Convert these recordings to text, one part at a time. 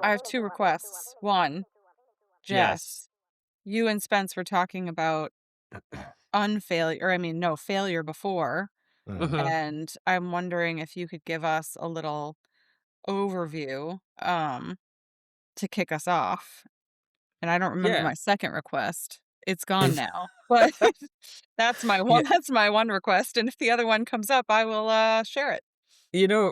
I have two requests. One, Yes. Jess, you and Spence were talking about unfailure, or I mean, no, failure before, Mhm. and I'm wondering if you could give us a little overview, to kick us off. And I don't remember Yeah. my second request. It's gone now, but that's my Yeah. one that's my one request, and if the other one comes up, I will, share it.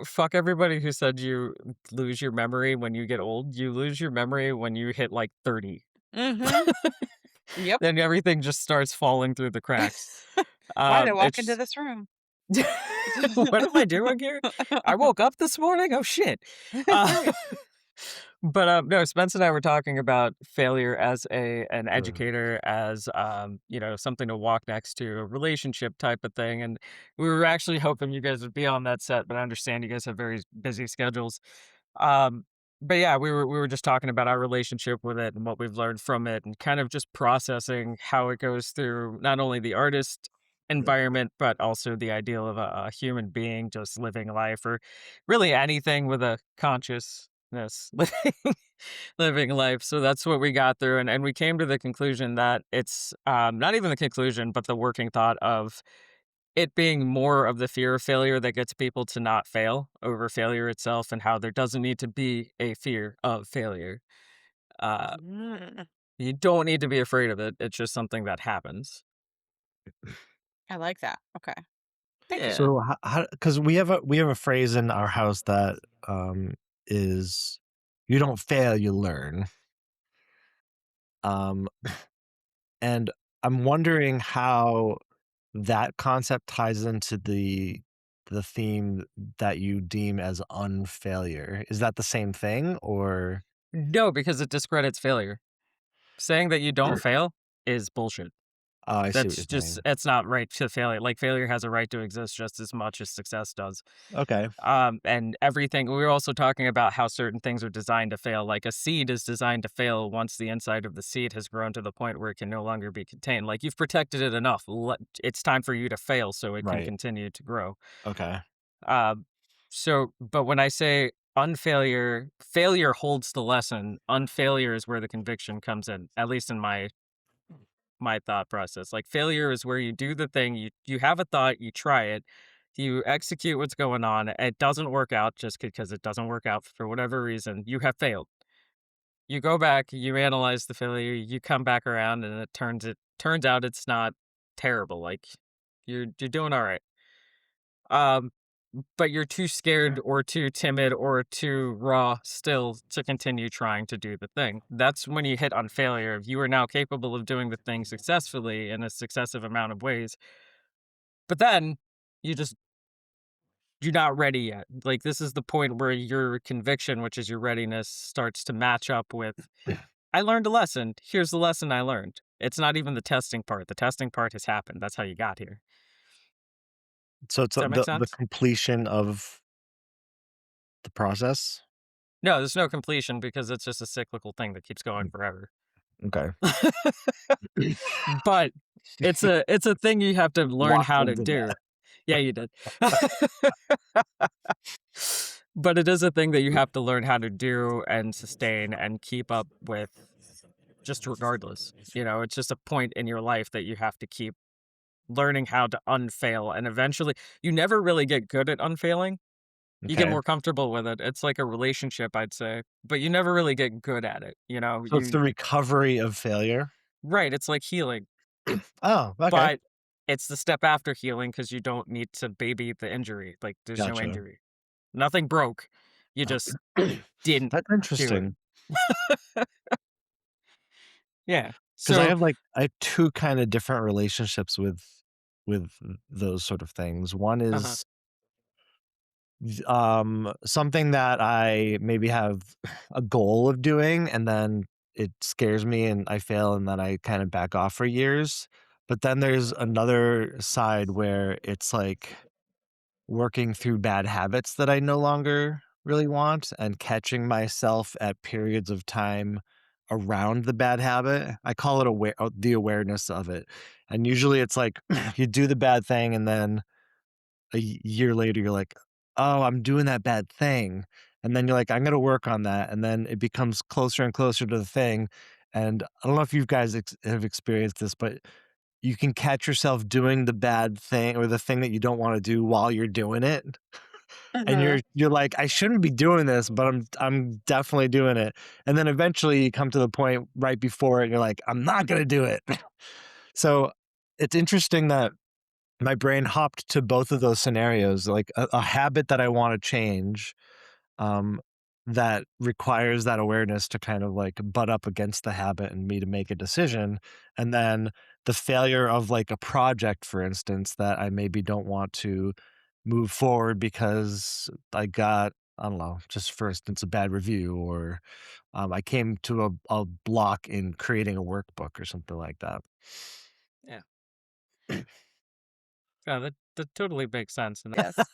Fuck everybody who said you lose your memory when you get old. You lose your memory when you hit, like, 30. Mhm. Yep. Then everything just starts falling through the cracks. Why did I walk into It's this room? what am I doing here? I woke up this morning? Oh, shit. Uh, but, no, Spence and I were talking about failure as an educator, as, something to walk next to, a relationship type of thing, and we were actually hoping you guys would be on that set, but I understand you guys have very busy schedules. Um, but yeah, we were just talking about our relationship with it and what we've learned from it, and kind of just processing how it goes through not only the artist environment, but also the ideal of a human being just living life, or really anything with a consciousness living life. So that's what we got through, and we came to the conclusion that it's not even the conclusion, but the working thought of it being more of the fear of failure that gets people to not fail over failure itself, and how there doesn't need to be a fear of failure. Uh, Mm, you don't need to be afraid of it. It's just something that happens. I like that. Okay. Thank you. Yeah. So how because we have a phrase in our house that is you don't fail, you learn. Um, and I'm wondering how that concept ties into the theme that you deem as unfailure. Is that the same thing or No, because it discredits failure. Saying that you don't fail is bullshit. Oh, I see what you're That's just saying. it's not right to failure. Like, failure has a right to exist just as much as success does. Okay. And everything we were also talking about how certain things are designed to fail. Like, a seed is designed to fail once the inside of the seed has grown to the point where it can no longer be contained. Like, you've protected it enough. It's time for you to fail so it can Right. continue to grow. Okay. Um, but when I say unfailure, failure holds the lesson. Unfailure is where the conviction comes in, at least in my thought process. Like, failure is where you do the thing, you have a thought, you try it, you execute what's going on, it doesn't work out just because it doesn't work out for whatever reason, you have failed. You go back, you analyze the failure, you come back around, and it turns out it's not terrible. Like, you're doing all right. Um, but you're too scared or too timid or too raw still to continue trying to do the thing. That's when you hit on failure. You are now capable of doing the thing successfully in a successive amount of ways, but then you just you're not ready yet. Like, this is the point where your conviction, which is your readiness, starts to match up with, I learned a lesson. Here's the lesson I learned. It's not even the testing part. The testing part has happened. That's how you got here. So it's Does that make the sense? completion of the process? No, there's no completion because it's just a cyclical thing that keeps going forever. Okay. But it's a thing you have to learn Walked how to into that. do. Yeah, you did. But it is a thing that you have to learn how to do and sustain and keep up with just regardless. It's just a point in your life that you have to keep learning how to unfail, and eventually you never really get good at unfailing. You get Okay. more comfortable with it. It's like a relationship, I'd say, but you never really get good at it, So it's the recovery of failure? right, it's like healing. Oh, okay. But it's the step after healing because you don't need to baby the injury, like, there's no Gotcha. injury. Nothing broke, you just didn't That's do it. interesting Yeah. because So I have 2 kinda different relationships with those sort of things. One uh-huh, is something that I maybe have a goal of doing, and then it scares me and I fail, and then I kinda back off for years. But then there's another side where it's like working through bad habits that I no longer really want and catching myself at periods of time around the bad habit. I call it the awareness of it. And usually it's like you do the bad thing and then a year later you're like, "Oh, I'm doing that bad thing." and then you're like, I'm gonna work on that, and then it becomes closer and closer to the thing. And I don't know if you guys have experienced this, but you can catch yourself doing the bad thing or the thing that you don't want to do while you're doing it. And Mhm. you're like, I shouldn't be doing this, but I'm definitely doing it. And then eventually you come to the point right before it, and you're like, I'm not gonna do it. So it's interesting that my brain hopped to both of those scenarios, like a habit that I want to change, um, that requires that awareness to kind of like butt up against the habit and me to make a decision. And then the failure of like a project, for instance, that I maybe don't want to move forward because I got, I don't know, just for instance, a bad review, or I came to a block in creating a workbook or something like that. Yeah. Yeah, that totally makes sense, and Yes.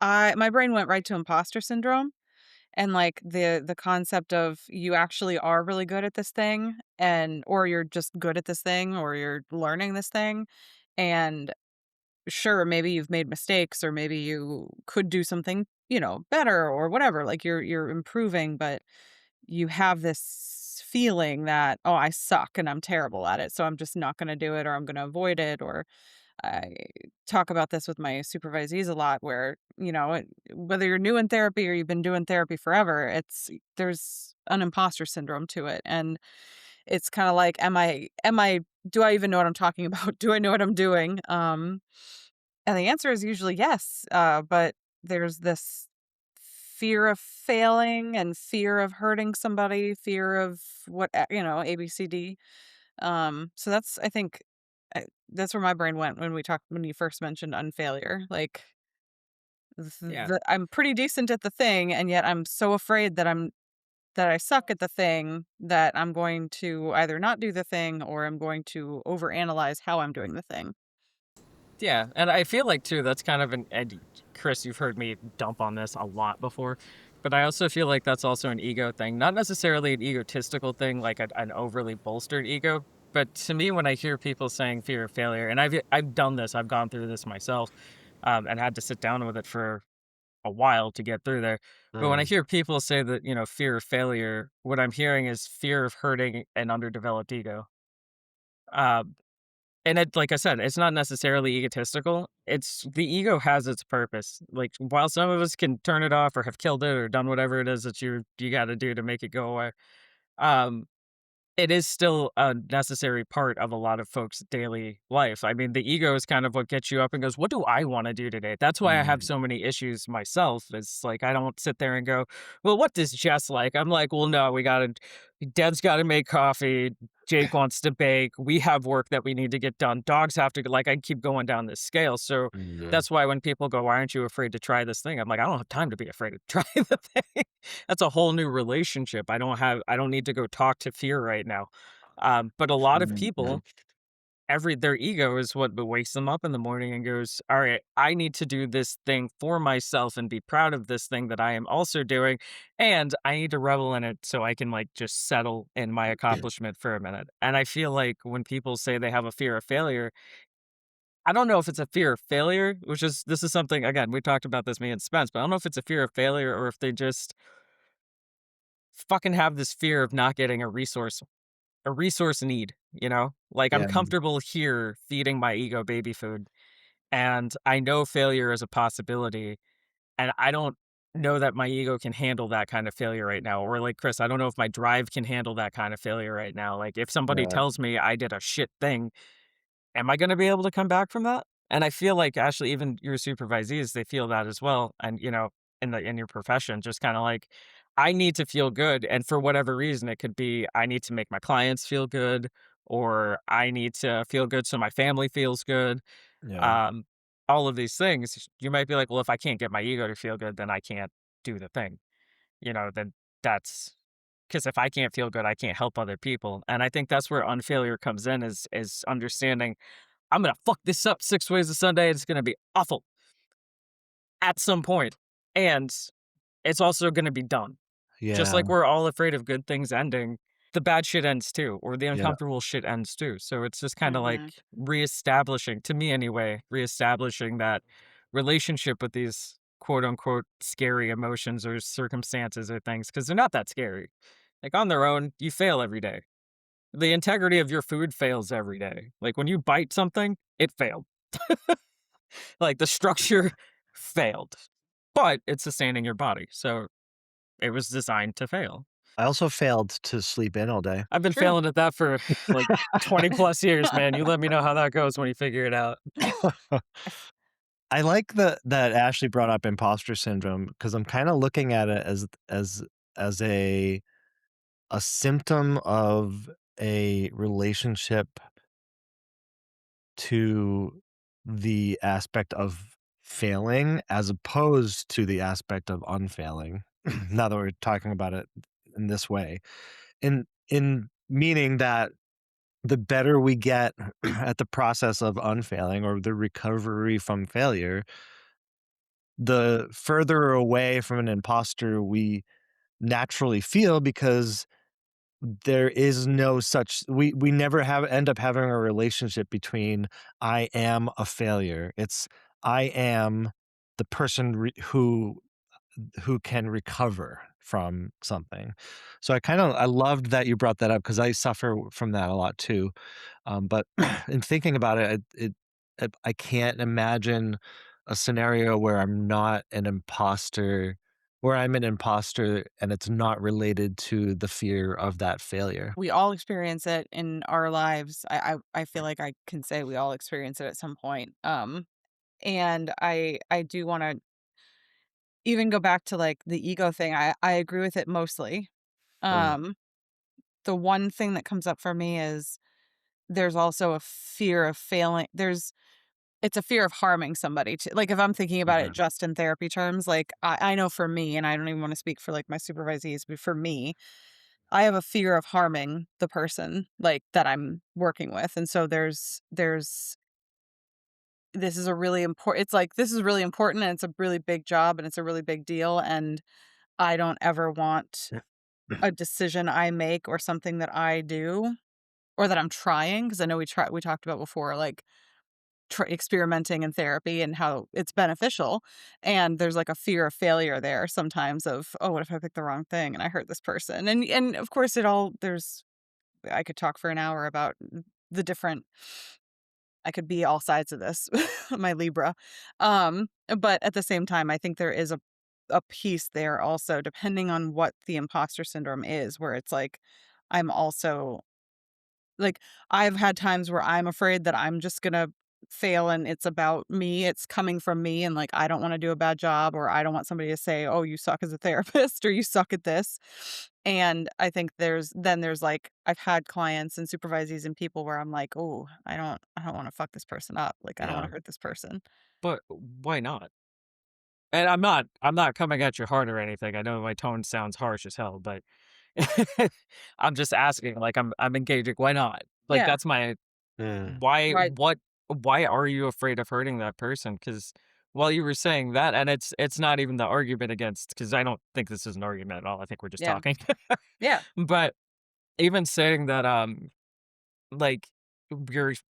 I my brain went right to imposter syndrome and, like, the concept of you actually are really good at this thing and or you're just good at this thing or you're learning this thing, and sure, maybe you've made mistakes or maybe you could do something, better or whatever, like, you're improving, but you have this feeling that, "Oh, I suck and I'm terrible at it, so I'm just not gonna do it or I'm gonna avoid it," or I talk about this with my supervisees a lot where, whether you're new in therapy or you've been doing therapy forever, there's an imposter syndrome to it. And it's kind of like, do I even know what I'm talking about? Do I know what I'm doing? And the answer is usually yes. But there's this fear of failing and fear of hurting somebody, fear of ABCD. So that's I think that's where my brain went when you first mentioned unfailure. Like yeah. I'm pretty decent at the thing, and yet I'm so afraid that I suck at the thing that I'm going to either not do the thing or I'm going to overanalyze how I'm doing the thing. Yeah, and I feel like too that's kind of an and Chris, you've heard me dump on this a lot before, but I also feel like that's also an ego thing, not necessarily an egotistical thing, like an overly bolstered ego. But to me, when I hear people saying fear of failure, and I've done this, I've gone through this myself, and had to sit down with it for a while to get through there. But when I Mm, hear people say that fear of failure, what I'm hearing is fear of hurting an underdeveloped ego. Um, and it like I said, it's not necessarily egotistical. It's the ego has its purpose. Like while some of us can turn it off or have killed it or done whatever it is that you got to do to make it go away. Um, it is still a necessary part of a lot of folks' daily life. I mean, the ego is kind of what gets you up and goes, "What do I want to do today?" That's why I have mm, so many issues myself. It's like I don't sit there and go, "Well, what does Jess like?" I'm like, "Well, no, we got to Deb's got to make coffee. Jake wants to bake. We have work that we need to get done. Dogs have to like I keep going down this scale." So yeah, that's why when people go, "Why aren't you afraid to try this thing?" I'm like, "I don't have time to be afraid to try the thing." That's a whole new relationship. I don't need to go talk to fear right now. But a lot of mhm, people, their ego is what wakes them up in the morning and goes, "All right, I need to do this thing for myself and be proud of this thing that I am also doing, and I need to revel in it so I can like just settle in my accomplishment for a minute." And I feel like when people say they have a fear of failure, I don't know if it's a fear of failure, which is this is something again we talked about this me and Spence, but I don't know if it's a fear of failure or if they just fucking have this fear of not getting a resource need, you know? Like, I'm yeah, comfortable here feeding my ego baby food, and I know failure is a possibility, and I don't know that my ego can handle that kind of failure right now. Or like Chris, I don't know if my drive can handle that kind of failure right now. Like, if somebody yeah, tells me I did a shit thing, am I gonna be able to come back from that? And I feel like actually even your supervisees, they feel that as well. And in your profession, just kind of like, I need to feel good. And for whatever reason, it could be I need to make my clients feel good, or I need to feel good so my family feels good. yeah, Um, all of these things, you might be like, well, if I can't get my ego to feel good, then I can't do the thing. Then that's because if I can't feel good, I can't help other people. And I think that's where unfailure comes in is understanding I'm gonna fuck this up 6 ways to Sunday, it's gonna be awful at some point, and it's also gonna be done. Just yeah, like we're all afraid of good things ending, the bad shit ends too, or the yeah, uncomfortable shit ends too. So it's just kinda like Mhm. reestablishing, to me anyway, reestablishing that relationship with these quote unquote scary emotions or circumstances or things because they're not that scary. Like on their own, you fail every day. The integrity of your food fails every day. Like when you bite something, it failed. Like the structure failed, but it's sustaining your body. So it was designed to fail. I also failed to sleep in all day. I've been True. failing at that for like 20 plus years, man. You let me know how that goes when you figure it out. I like that Ashley brought up imposter syndrome because I'm kind of looking at it as a symptom of a relationship to the aspect of failing as opposed to the aspect of unfailing. Now that we're talking about it in this way, in meaning that the better we get at the process of unfailing or the recovery from failure, the further away from an imposter we naturally feel because there is no such we never have end up having a relationship between I am a failure. It's I am the person who can recover from something. So I loved that you brought that up because I suffer from that a lot too. But in thinking about it, I can't imagine a scenario where I'm not an imposter, where I'm an imposter and it's not related to the fear of that failure. We all experience it in our lives. I feel like I can say we all experience it at some point. And I do wanna even go back to, like, the ego thing. I agree with it mostly. Mm, Um, the one thing that comes up for me is there's also a fear of failing. It's a fear of harming somebody to like, if I'm thinking about it mhm. just in therapy terms, like, I know for me, and I don't even wanna speak for, like, my supervisees, but for me, I have a fear of harming the person, like, that I'm working with, and so there's this is a really important. It's like, this is really important, and it's a really big job, and it's a really big deal, and I don't ever want a decision I make or something that I do or that I'm trying, because I know we talked about before, like, experimenting in therapy and how it's beneficial, and there's, like, a fear of failure there sometimes of, "Oh, what if I pick the wrong thing and I hurt this person?" And, of course, it all there's I could talk for an hour about the different. I could be all sides of this, my Libra. But at the same time, I think there is a piece there also, depending on what the imposter syndrome is, where it's like, I'm also like, I've had times where I'm afraid that I'm just gonna fail and it's about me, it's coming from me, and, like, I don't wanna do a bad job, or I don't want somebody to say, "Oh, you suck as a therapist," or "You suck at this." And I think there's, like, I've had clients and supervisees and people where I'm like, "Oh, I don't wanna fuck this person up, like, I don't wanna Yeah. hurt this person." But why not? And I'm not coming at you hard or anything. I know my tone sounds harsh as hell, but I'm just asking, like, I'm engaging. Why not? Like, Yeah, that's my Mm. right. why are you afraid of hurting that person? Because while you were saying that, and it's not even the argument against, because I don't think this is an argument at all. I think we're just Yeah. talking. Yeah. But even saying that, like,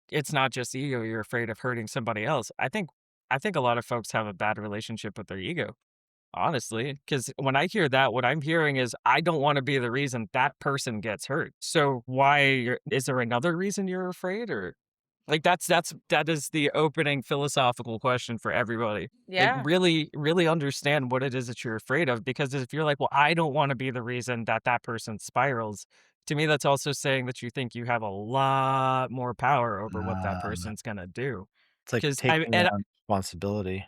it's not just ego, you're afraid of hurting somebody else. I think a lot of folks have a bad relationship with their ego. Honestly, because when I hear that, what I'm hearing is, "I don't wanna be the reason that person gets hurt." So is there another reason you're afraid? Or like, that is the opening philosophical question for everybody. Like, Yeah. really, really understand what it is that you're afraid of, because if you're like, "Well, I don't wanna be the reason that that person spirals," to me, that's also saying that you think you have a lot more power over what that Ah, person's gonna do. it's like 'Cause I taking and on responsibility.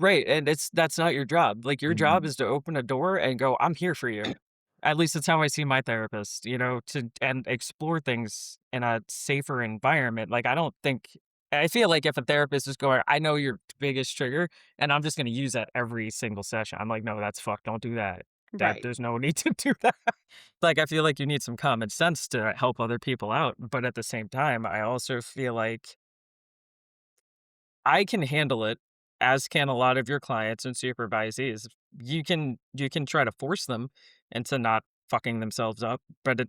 Right, and that's not your job. Like, your job Mhm. is to open a door and go, "I'm here for you." At least that's how I see my therapist, to and explore things in a safer environment. Like, I don't think I feel like if a therapist is going, "I know your biggest trigger, and I'm just gonna use that every single session." I'm like, "No, that's fuck, don't do that. Right. There's no need to do that." Like, I feel like you need some common sense to help other people out, but at the same time, I also feel like I can handle it, as can a lot of your clients and supervisees. You can try to force them into not fucking themselves up, but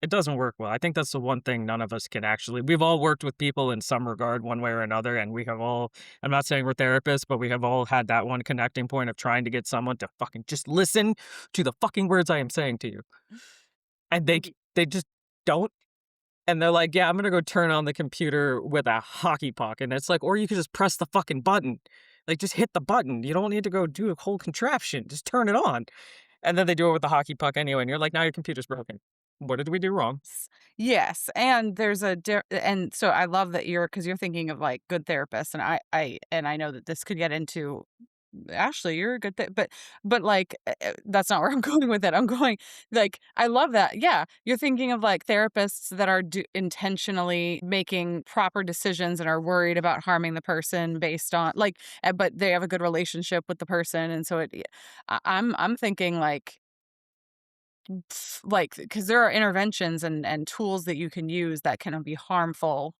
it doesn't work well. I think that's the one thing none of us can actually we've all worked with people in some regard one way or another, and we have all I'm not saying we're therapists, but we have all had that one connecting point of trying to get someone to fucking just listen to the fucking words I am saying to you. And they just don't. And they're like, "Yeah, I'm gonna go turn on the computer with a hockey puck." And it's like, or you could just press the fucking button. Like, just hit the button. You don't need to go do a whole contraption. Just turn it on. And then they do it with the hockey puck anyway, and you're like, "Now your computer's broken. What did we do wrong?" Yes, and there's a and so I love that because you're thinking of, like, good therapists, and I know that this could get into Ashley, you're a good but, like, that's not where I'm going with it. I'm going like, I love that. Yeah, you're thinking of, like, therapists that are intentionally making proper decisions and are worried about harming the person based on like, but they have a good relationship with the person, and so I'm thinking, like, because there are interventions and tools that you can use that can be harmful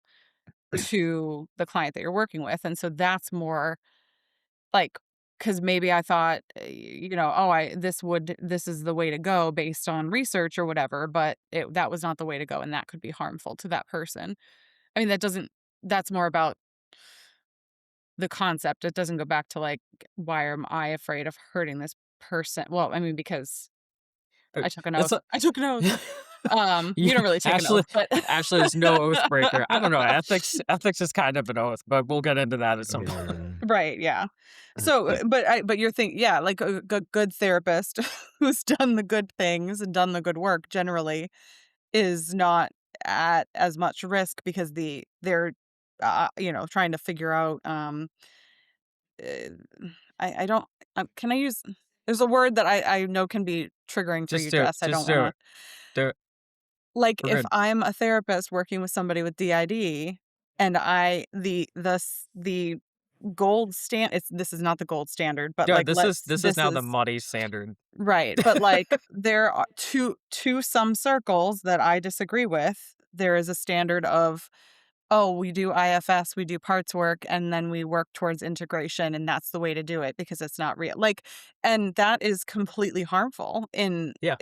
to the client that you're working with, and so that's more like, because maybe I thought, "Oh, I this is the way to go based on research or whatever," but that was not the way to go, and that could be harmful to that person. I mean, that's more about the concept. It doesn't go back to, like, why am I afraid of hurting this person? Well, I mean, because I took an It's oath. a I took an oath. Yeah, You don't really take an Ashley oath, but Ashley is no oath breaker. I don't know, ethics is kind of an oath, but we'll get into that at some point. Yeah. right, yeah. So, but you're thinking, yeah, like a good therapist who's done the good things and done the good work generally is not at as much risk because they're trying to figure out uh, I don't can I use there's a word that I know can be triggering for you, Jess. I don't Just want do to it. Do it. like, We're if good. I'm a therapist working with somebody with DID and the gold it's this is not the gold standard, but, Yeah, like, this is this now the is muddy standard. right, but, like, there are to some circles that I disagree with, there is a standard of oh, we do IFS, we do parts work, and then we work towards integration, and that's the way to do it because it's not real. Like, and that is completely harmful in Yeah.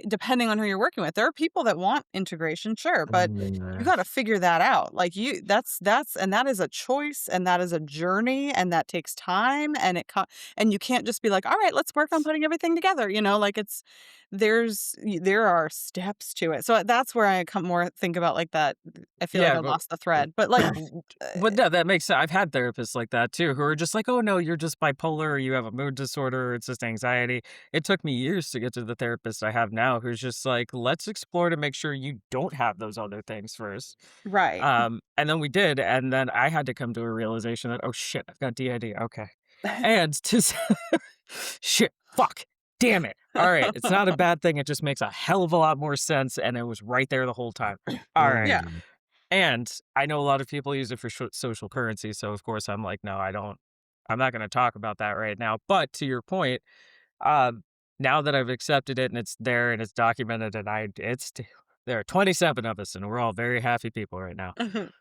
depending on who you're working with. There are people that want integration, sure, but you Mm, got to figure that out. Like that's and that is a choice, and that is a journey, and that takes time, and and you can't just be like, all right, let's work on putting everything together. Like there are steps to it. So that's where I come more think about like that I feel like Yeah, I but lost the thread, but, like, uh but no, that makes sense. I've had therapists like that too who are just like, "Oh, no, you're just bipolar or you have a mood disorder, or it's just anxiety." It took me years to get to the therapist I have now who's just like, "Let's explore to make sure you don't have those other things first." right. And then we did, and then I had to come to a realization that, "Oh, shit, I've got DID, okay." And to s shit, fuck, damn it. Alright, it's not a bad thing, it just makes a hell of a lot more sense, and it was right there the whole time. Alright. Yeah. mm, And I know a lot of people use it for social currency, so of course I'm like, "No, I'm not gonna talk about that right now." But to your point, um, now that I've accepted it and it's there and it's documented and there are 27 of us and we're all very happy people right now. Mhm.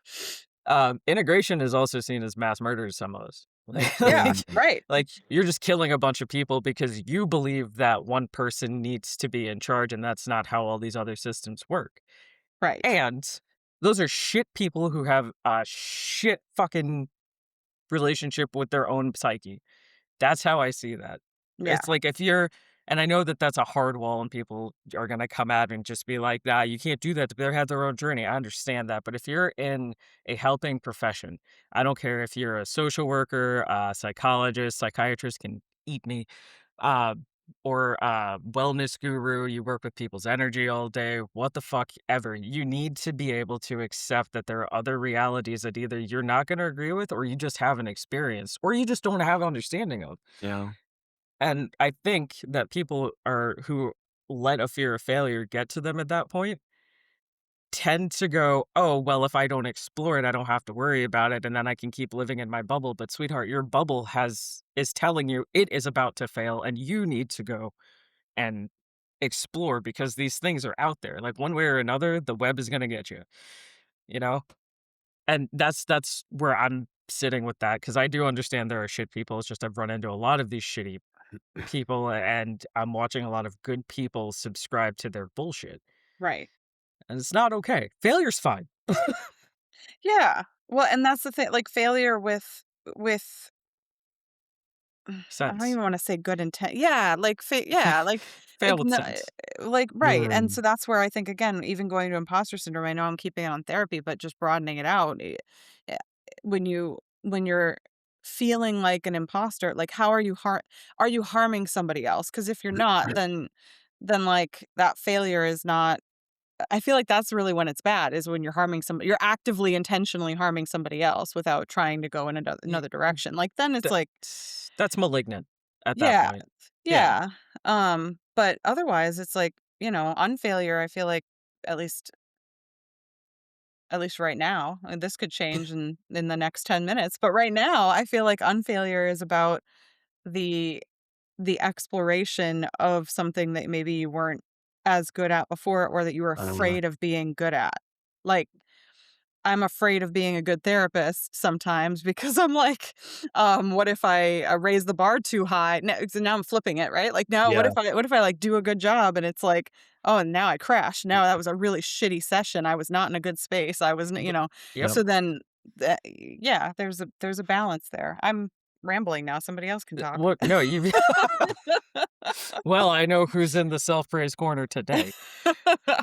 Integration is also seen as mass murder to some of us. Yeah, Like right, like, you're just killing a bunch of people because you believe that one person needs to be in charge, and that's not how all these other systems work. right. And those are shit people who have a shit fucking relationship with their own psyche. That's how I see that. Yeah, It's like if you're and I know that that's a hard wall and people are gonna come at and just be like, "Nah, you can't do that. They have their own journey." I understand that, but if you're in a helping profession, I don't care if you're a social worker, a psychologist, psychiatrist can eat me, uh, or a wellness guru, you work with people's energy all day, what the fuck ever. You need to be able to accept that there are other realities that either you're not gonna agree with or you just haven't experienced or you just don't have understanding of. yeah. And I think that people are who let a fear of failure get to them at that point tend to go, "Oh, well, if I don't explore it, I don't have to worry about it, and then I can keep living in my bubble." But sweetheart, your bubble has is telling you it is about to fail, and you need to go and explore because these things are out there. Like one way or another, the web is gonna get you, you know? And that's where I'm sitting with that because I do understand there are shit people. It's just I've run into a lot of these shitty people, and I'm watching a lot of good people subscribe to their bullshit. Right. and it's not okay. Failure's fine. Yeah. Well, and that's the thing, like, failure with I don't Sense. even wanna say good intent. Yeah, like, yeah, Fail with no, sense. like, right, and Mm, so that's where I think, again, even going to imposter syndrome, I know I'm keeping it on therapy, but just broadening it out, eh, when you're feeling like an imposter, like, how are you harming somebody else? Because if you're not, then, like, that failure is not I feel like that's really when it's bad, is when you're harming somebody, you're actively, intentionally harming somebody else without trying to go in Y another direction. Like, then it's like, that's malignant at that yeah, point. Yeah. yeah. But otherwise, it's like, unfailure, I feel like, at least at least right now, and this could change in the next 10 minutes, but right now, I feel like unfailure is about the the exploration of something that maybe you weren't as good at before, or that you were uh, afraid of being good at. Like, I'm afraid of being a good therapist sometimes because I'm like, what if I raise the bar too high? So now I'm flipping it, right? Like, now yeah, what if I like do a good job and it's like, oh, and now I crashed. Now that was a really shitty session. I was not in a good space. I wasn't, But yep. yep. so then yeah, there's a balance there. I'm rambling now. Somebody else can talk. Look, no, you well, I know who's in the self-praise corner today.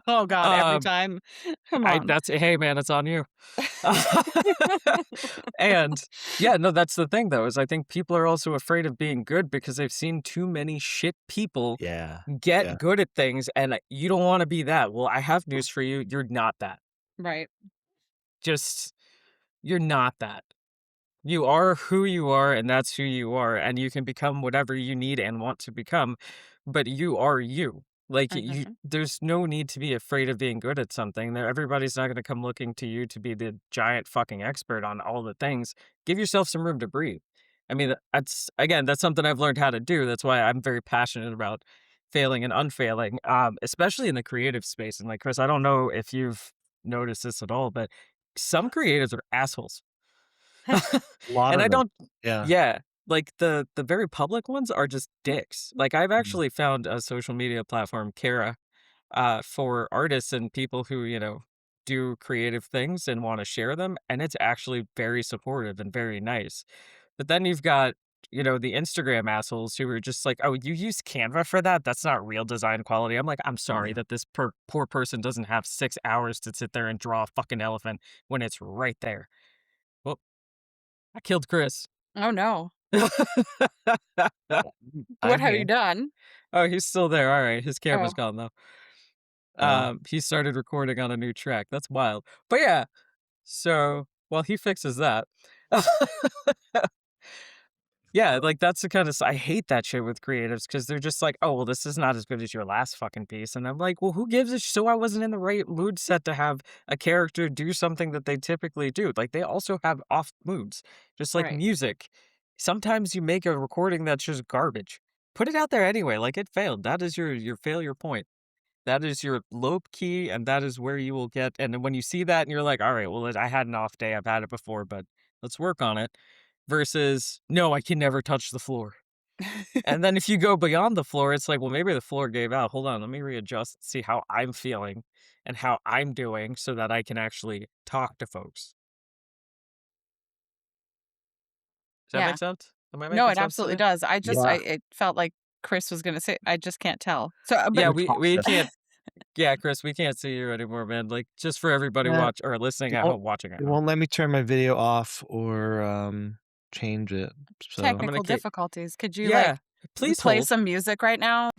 Oh God, every Um, time. Come I on. that's hey, man, it's on you. And, yeah, no, that's the thing, though, is I think people are also afraid of being good because they've seen too many shit people Yeah, yeah. get good at things, and, you don't wanna be that. Well, I have news for you, you're not that. Right. Just you're not that. You are who you are, and that's who you are, and you can become whatever you need and want to become, but you are you. Like, Hmm. there's no need to be afraid of being good at something. Everybody's not gonna come looking to you to be the giant fucking expert on all the things. Give yourself some room to breathe. I mean, that's again, that's something I've learned how to do. That's why I'm very passionate about failing and unfailing, especially in the creative space. And like Chris, I don't know if you've noticed this at all, but some creatives are assholes. A lot And of I them. don't Yeah. yeah, like, the very public ones are just dicks. Like, I've Mm. actually found a social media platform, Kara, for artists and people who, do creative things and wanna share them, and it's actually very supportive and very nice. But then you've got, the Instagram assholes who are just like, "Oh, you use Canva for that? That's not real design quality." I'm like, "I'm sorry that this poor person doesn't have 6 hours to sit there and draw a fucking elephant when it's right there." Well, I killed Chris. Oh no. What I'm have you here. done? Oh, he's still there, alright, his camera's Oh. gone, though. Oh, He started recording on a new track, that's wild. But yeah, so while he fixes that yeah, like, that's the kinda I hate that shit with creatives because 'cause they're just like, "Oh, well, this is not as good as your last fucking piece," and I'm like, "Well, who gives a so I wasn't in the right mood set to have a character do something that they typically do." Like, they also have off moods, just like Right. music. Sometimes you make a recording that's just garbage. Put it out there anyway, like, it failed. That is your failure point. That is your low key, and that is where you will get and then when you see that and you're like, "Alright, well, I had an off day, I've had it before, but let's work on it," versus, "No, I can never touch the floor." And then if you go beyond the floor, it's like, "Well, maybe the floor gave out. Hold on, let me readjust, see how I'm feeling and how I'm doing so that I can actually talk to folks." Does that Yeah. make sense? Am I No, making it sense absolutely today? does. I yeah. it felt like Chris was gonna say, I just can't tell. So, but Yeah, We're we cautious. can't yeah, Chris, we can't see you anymore, man. Like, just for everybody Yeah. watch or listening It at won't home, watching at it home. won't let me turn my video off or, change it, I'm so gonna technical get difficulties. Could you like yeah, please play hold. some music right now?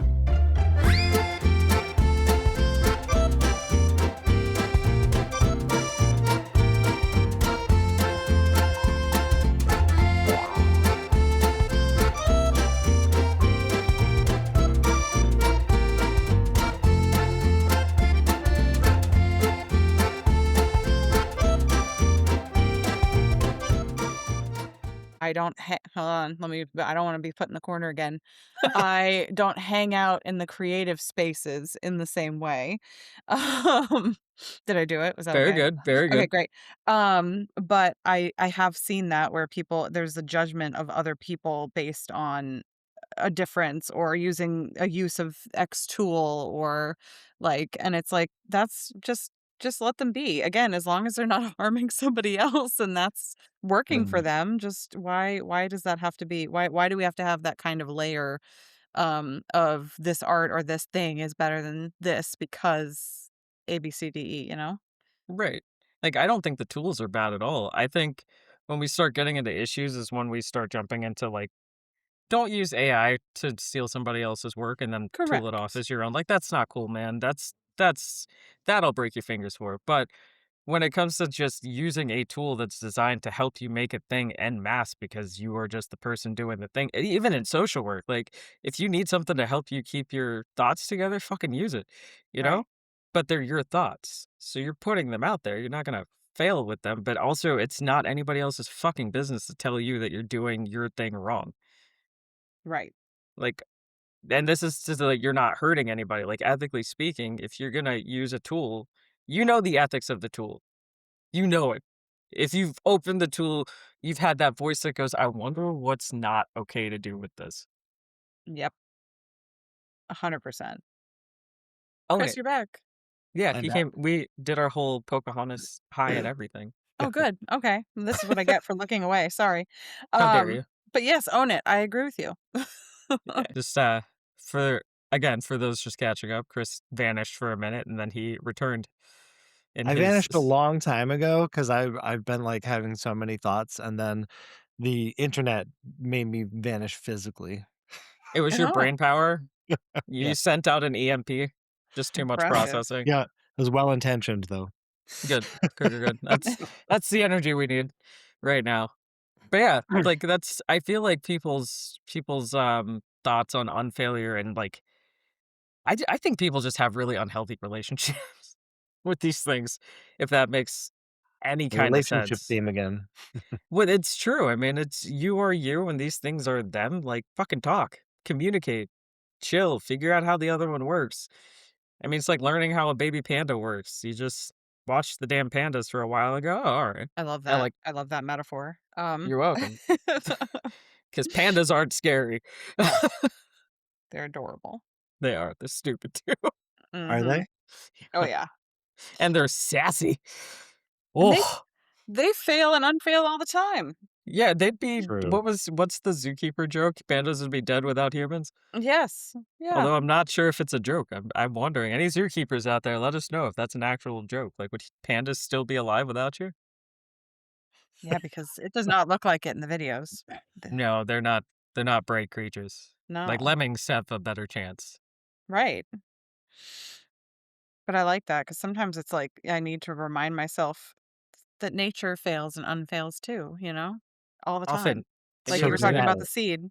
I don't hold on, I don't wanna be put in the corner again. I don't hang out in the creative spaces in the same way. Um, did I do it? Was that Very okay? good, very Okay, good. great. But I have seen that where there's a judgment of other people based on a difference or using a use of X tool or like and it's like that's just let them be. Again, as long as they're not harming somebody else and that's working for Mm, them, just why does that have to be why do we have to have that kind of layer of this art or this thing is better than this because A B C D E, you know? Right. Like, I don't think the tools are bad at all. I think when we start getting into issues is when we start jumping into, like, don't use AI to steal somebody else's work and then tool it off Correct. as your own. Like, that's not cool, man. That'll break your fingers for. But when it comes to just using a tool that's designed to help you make a thing en masse because you are just the person doing the thing, even in social work, like if you need something to help you keep your thoughts together, fucking use it, you know? Right. But they're your thoughts. So you're putting them out there. You're not going to fail with them. But also, it's not anybody else's fucking business to tell you that you're doing your thing wrong. Right. Like, and this is just like you're not hurting anybody. Like, ethically speaking, if you're going to use a tool, you know the ethics of the tool. You know it. If you've opened the tool, you've had that voice that goes, "I wonder what's not okay to do with this." Yep. 100%. Own Chris, it. you're back. Yeah, I he bet. came we did our whole Pocahontas high and everything. Oh, good. Okay. This is what I get for looking away. Sorry. How dare you? But yes, own it. I agree with you. Just, for again, for those just catching up, Chris vanished for a minute and then he returned in I his vanished a long time ago because I've been, like, having so many thoughts, and then the internet made me vanish physically. it was your Oh, brain power. You Yeah. sent out an EMP. Just too much impressive. processing. Yeah. It was well-intentioned, though. Good. Good, good, good. That's the energy we need right now. But yeah, like that's I feel like people's thoughts on unfailure and like I think people just have really unhealthy relationships with these things, if that makes any The kind of relationship sense. theme again. Well, it's true. I mean, it's you are you and these things are them. Like fucking talk, communicate, chill, figure out how the other one works. I mean, it's like learning how a baby panda works. You just watch the damn pandas for a while and go, oh, all right. I love And that. like, I love that metaphor. you're welcome. Because pandas aren't scary. They're adorable. They are. They're stupid too. Are Mhm. they? Oh, yeah. And they're sassy. And Oh, they fail and unfail all the time. yeah, they'd be True. what's the zookeeper joke? Pandas would be dead without humans? Yes. Yeah. Although I'm not sure if it's a joke. I'm wondering. Any zookeepers out there, let us know if that's an actual joke. Like, would pandas still be alive without you? Yeah, because it does not look like it in the videos. The No, they're not bright creatures. Like no. lemmings have a better chance. Right. But I like that because sometimes it's like I need to remind myself that nature fails and unfails too, you know? All the time. Often. Have Like you you So ever were seen talking it? about dramatic. the seed.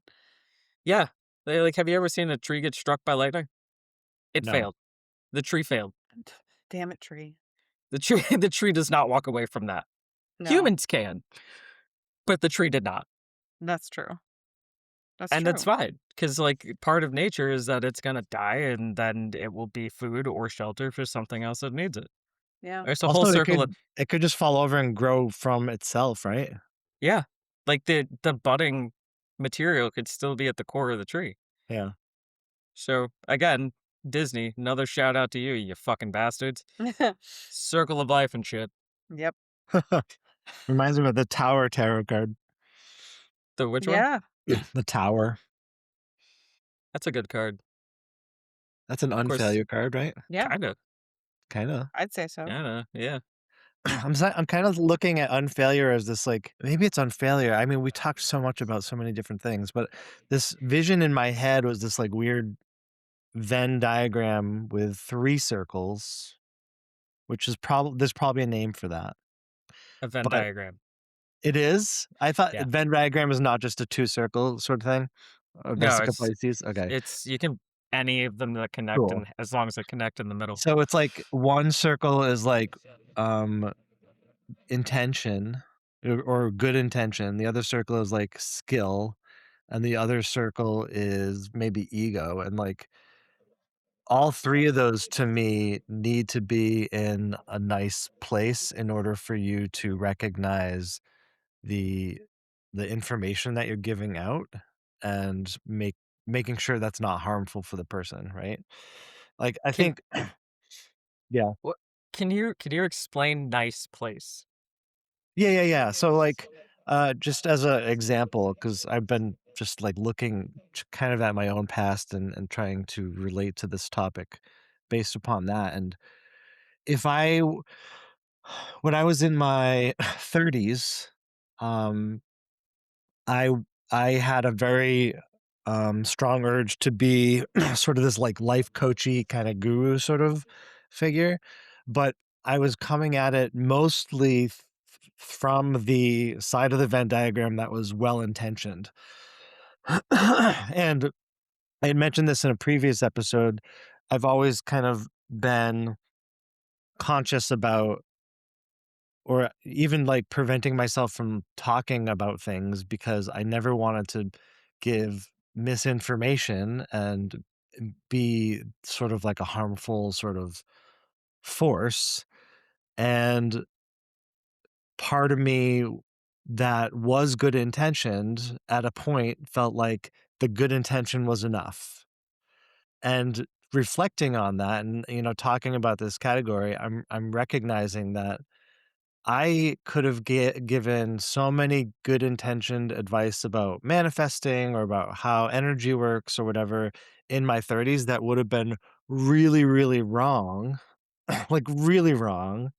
Yeah. Have you ever seen a tree get struck by lightning? It No. failed. The tree failed. Damn it, tree. The tree the tree does not walk away from that. No, Humans can, but the tree did not. that's true. That's And that's true. fine, because like, part of nature is that it's gonna die, and then it will be food or shelter for something else that needs it. Yeah. There's a whole Also, circle of it could just fall over and grow from itself, right? yeah, like, the budding material could still be at the core of the tree. Yeah. So, again, Disney, another shout out to you, you fucking bastards. Circle of life and shit. Yep. Reminds me of the Tower tarot card. The which one? Yeah. The Tower. That's a good card. That's an Of course unfailure card, right? Yeah. kinda, Kinda. I'd say so. kinda, yeah. I'm kind of looking at unfailure as this, like, maybe it's unfailure. I mean, we talked so much about so many different things, but this vision in my head was this like weird Venn diagram with 3 circles, which is probably there's probably a name for that. A Venn But diagram. it is? I thought Yeah. Venn diagram is not just a 2-circle sort of thing? No, Vesica Pisces? Okay, it's you can any of them that connect cool. and as long as they connect in the middle. So it's like one circle is like, um, intention or good intention, the other circle is like skill, and the other circle is maybe ego, and, like, all 3 of those to me need to be in a nice place in order for you to recognize the the information that you're giving out and make making sure that's not harmful for the person, right? Like, I Can think yeah. what can you explain nice place? Yeah, yeah, yeah. So, like, just as an example, because I've been just like looking kind of at my own past and trying to relate to this topic based upon that. And if when I was in my 30s, um, I I had a very strong urge to be sort of this like life coachy kind of guru sort of figure, but I was coming at it mostly from the side of the Venn diagram that was well intentioned. And I had mentioned this in a previous episode. I've always kind of been conscious about or even like preventing myself from talking about things because I never wanted to give misinformation and be sort of like a harmful sort of force. And part of me that was good intentioned at a point felt like the good intention was enough. And reflecting on that and talking about this category, I'm recognizing that I could have given so many good intentioned advice about manifesting or about how energy works or whatever in my 30s that would have been really, really wrong, like really wrong.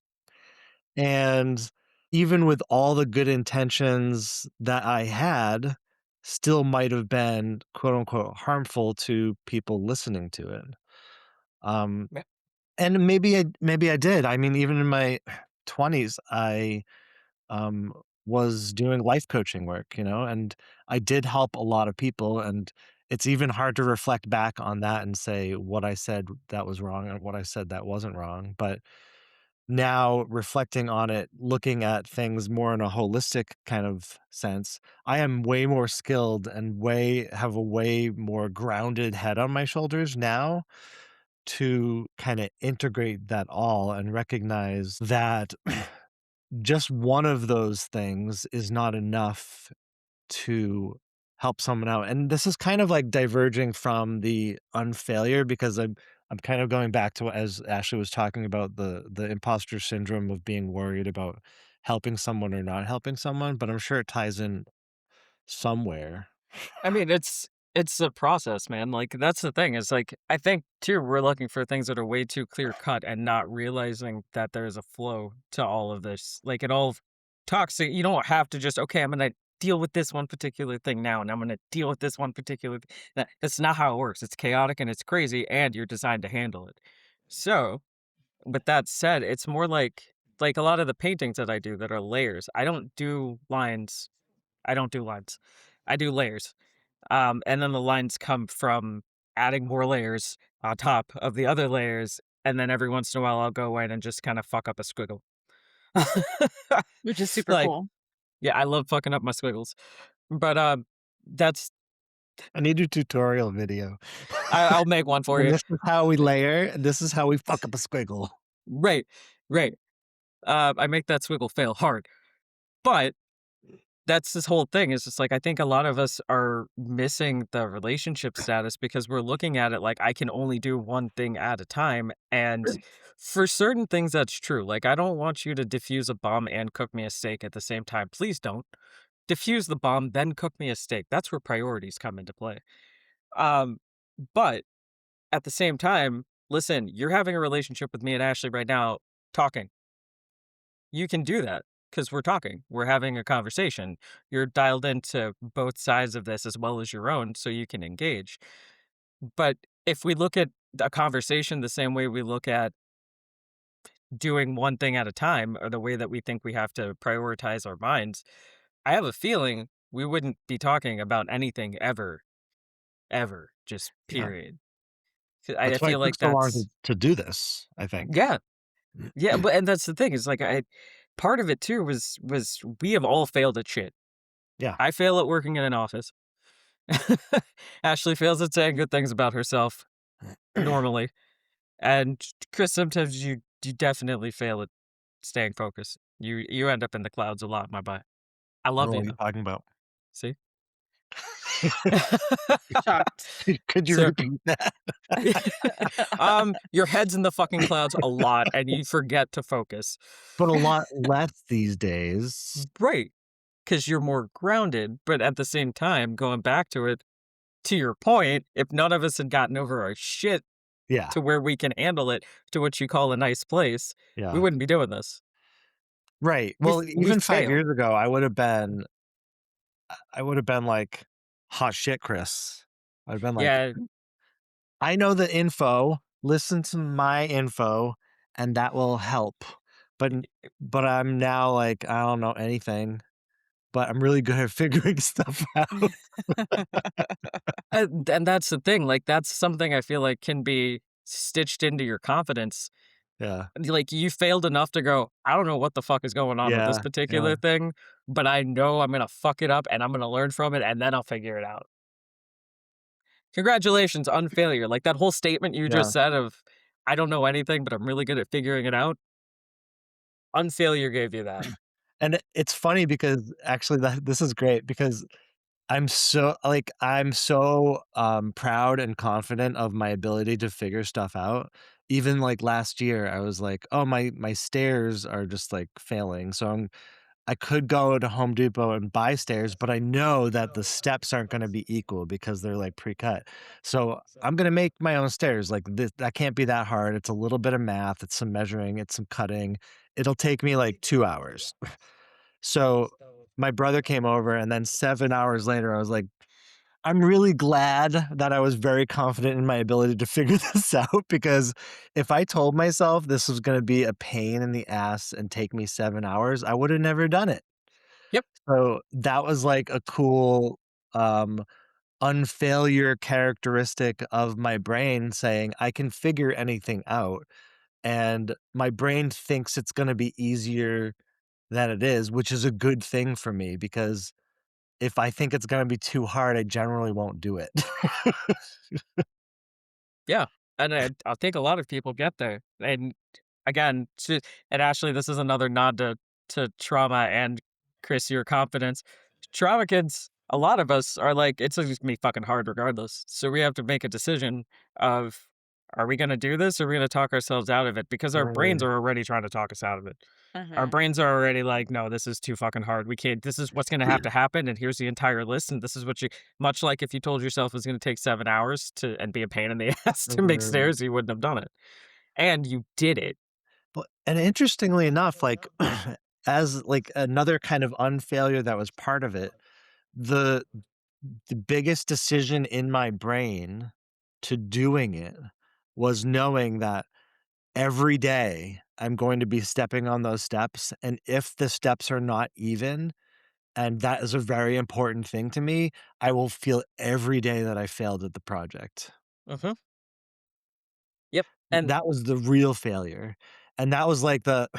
And even with all the good intentions that I had, still might have been quote unquote harmful to people listening to it. Um, Me and maybe I did. I mean, even in my 20s, I um, was doing life coaching work, and I did help a lot of people. And it's even hard to reflect back on that and say what I said that was wrong and what I said that wasn't wrong. But now reflecting on it, looking at things more in a holistic kind of sense, I am way more skilled and way have a way more grounded head on my shoulders now to kind of integrate that all and recognize that just one of those things is not enough to help someone out. And this is kind of like diverging from the unfailure because I'm kind of going back to as Ashley was talking about the imposter syndrome of being worried about helping someone or not helping someone, but I'm sure it ties in somewhere. I mean, it's a process, man. Like that's the thing. Is like I think too we're looking for things that are way too clear cut and not realizing that there's a flow to all of this. Like it all toxic. You don't have to just okay. I'm gonna deal with this one particular thing now, and I'm gonna deal with this one particular. That's not how it works. It's chaotic and it's crazy, and you're designed to handle it. So, with that said, it's more like a lot of the paintings that I do that are layers. I don't do lines. I don't do lines. I do layers. And then the lines come from adding more layers on top of the other layers, and then every once in a while, I'll go in and just kinda fuck up a squiggle. which is super Like, cool. yeah, I love fucking up my squiggles, but, that's I need a tutorial video. I'll make one for And you. this is how we layer, and this is how we fuck up a squiggle. Right, right. I make that squiggle fail hard, but that's this whole thing is just like I think a lot of us are missing the relationship status because we're looking at it like I can only do one thing at a time. And for certain things, that's true. Like, I don't want you to defuse a bomb and cook me a steak at the same time. Please don't. Defuse the bomb, then cook me a steak. That's where priorities come into play. Um, but at the same time, listen, you're having a relationship with me and Ashley right now, talking. You can do that because we're talking. We're having a conversation. You're dialed into both sides of this as well as your own, so you can engage. But if we look at a conversation the same way we look at doing one thing at a time, or the way that we think we have to prioritize our minds, I have a feeling we wouldn't be talking about anything ever, ever, just Yeah. period. I That's why feel it took like so long that's, to do this, I think. yeah, yeah. But and that's the thing is like part of it too was we have all failed at shit. Yeah. I fail at working in an office. Ashley fails at saying good things about herself normally, and Chris, sometimes you definitely fail at staying focused. You end up in the clouds a lot, my boy. I I don't love know you what you're though. talking about. See, Shocked. Could you So, repeat that? your head's in the fucking clouds a lot, and you forget to focus. But a lot less these days. Right, because 'cause you're more grounded, but at the same time, going back to it, to your point, if none of us had gotten over our shit Yeah, to where we can handle it to what you call a nice place, we yeah. wouldn't be doing this. Right. We Well, we even 5 failed. years ago, I would have been like, "Hot shit, Chris." I'd have been like, Yeah, "I know the info, listen to my info, and that will help." But but I'm now like, "I don't know anything, but I'm really good at figuring stuff out." and that's the thing, like, that's something I feel like can be stitched into your confidence. Yeah. Like, you failed enough to go, "I don't know what the fuck is going on with this Yeah, yeah, particular thing, but I know I'm gonna fuck it up, and I'm gonna learn from it, and then I'll figure it out." Congratulations on failure, like, that whole statement you yeah. just said of, "I don't know anything, but I'm really good at figuring it out," unfailure gave you that. It's funny because actually this is great because I'm so proud and confident of my ability to figure stuff out. Even, like, last year, I was like, "Oh, my stairs are just, like, failing, so I could go to Home Depot and buy stairs, but I know that the steps aren't gonna be equal because they're, like, pre-cut. So, I'm gonna make my own stairs, like, that can't be that hard. It's a little bit of math, it's some measuring, it's some cutting. It'll take me, like, 2 hours." So, my brother came over, and then 7 hours later, I was like, "I'm really glad that I was very confident in my ability to figure this out because if I told myself this was gonna be a pain in the ass and take me 7 hours, I would have never done it." Yep, So, that was, like, a cool, um, unfailure characteristic of my brain saying, "I can figure anything out," and my brain thinks it's gonna be easier than it is, which is a good thing for me because if I think it's gonna be too hard, I generally won't do it. yeah, and I think a lot of people get there, and again, and actually, this is another nod to trauma and, Chris, your confidence. Trauma kids, a lot of us are like, "It's just gonna be fucking hard regardless," so we have to make a decision of, are we gonna do this or are we gonna talk ourselves out of it? Because our brains Mm, are already trying to talk us out of it. Our Mhm. brains are already like, "No, this is too fucking hard. We can't this is what's gonna have to happen, and here's the entire list, and this is what you," much like if you told yourself it's gonna take 7 hours to and be a pain in the ass to make mhm. stairs, you wouldn't have done it. And you did it. Well, and interestingly enough, like, as, like, another kind of unfailure that was part of it, the the biggest decision in my brain to doing it was knowing that every day I'm going to be stepping on those steps, and if the steps are not even, and that is a very important thing to me, I will feel every day that I failed at the project. Mhm. Yep, and That was the real failure, and that was like the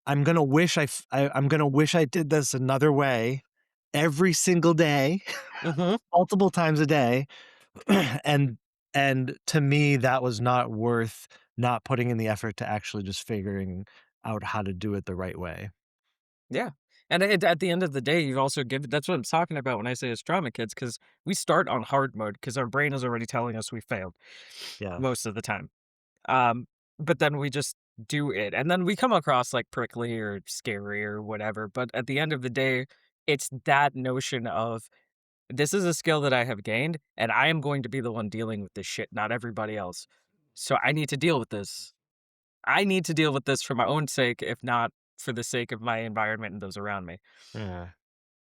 I'm gonna wish I did this another way every single day, mhm. multiple times a day, and to me, that was not worth not putting in the effort to actually just figuring out how to do it the right way. Yeah, and at the end of the day, you've also given that's what I'm talking about when I say it's trauma kids, because we start on hard mode because our brain is already telling us we failed Yeah. most of the time. Um, but then we just do it, and then we come across, like, prickly or scary or whatever, but at the end of the day, it's that notion of, "This is a skill that I have gained, and I am going to be the one dealing with this shit, not everybody else. So I need to deal with this. I need to deal with this for my own sake, if not for the sake of my environment and those around me." Yeah.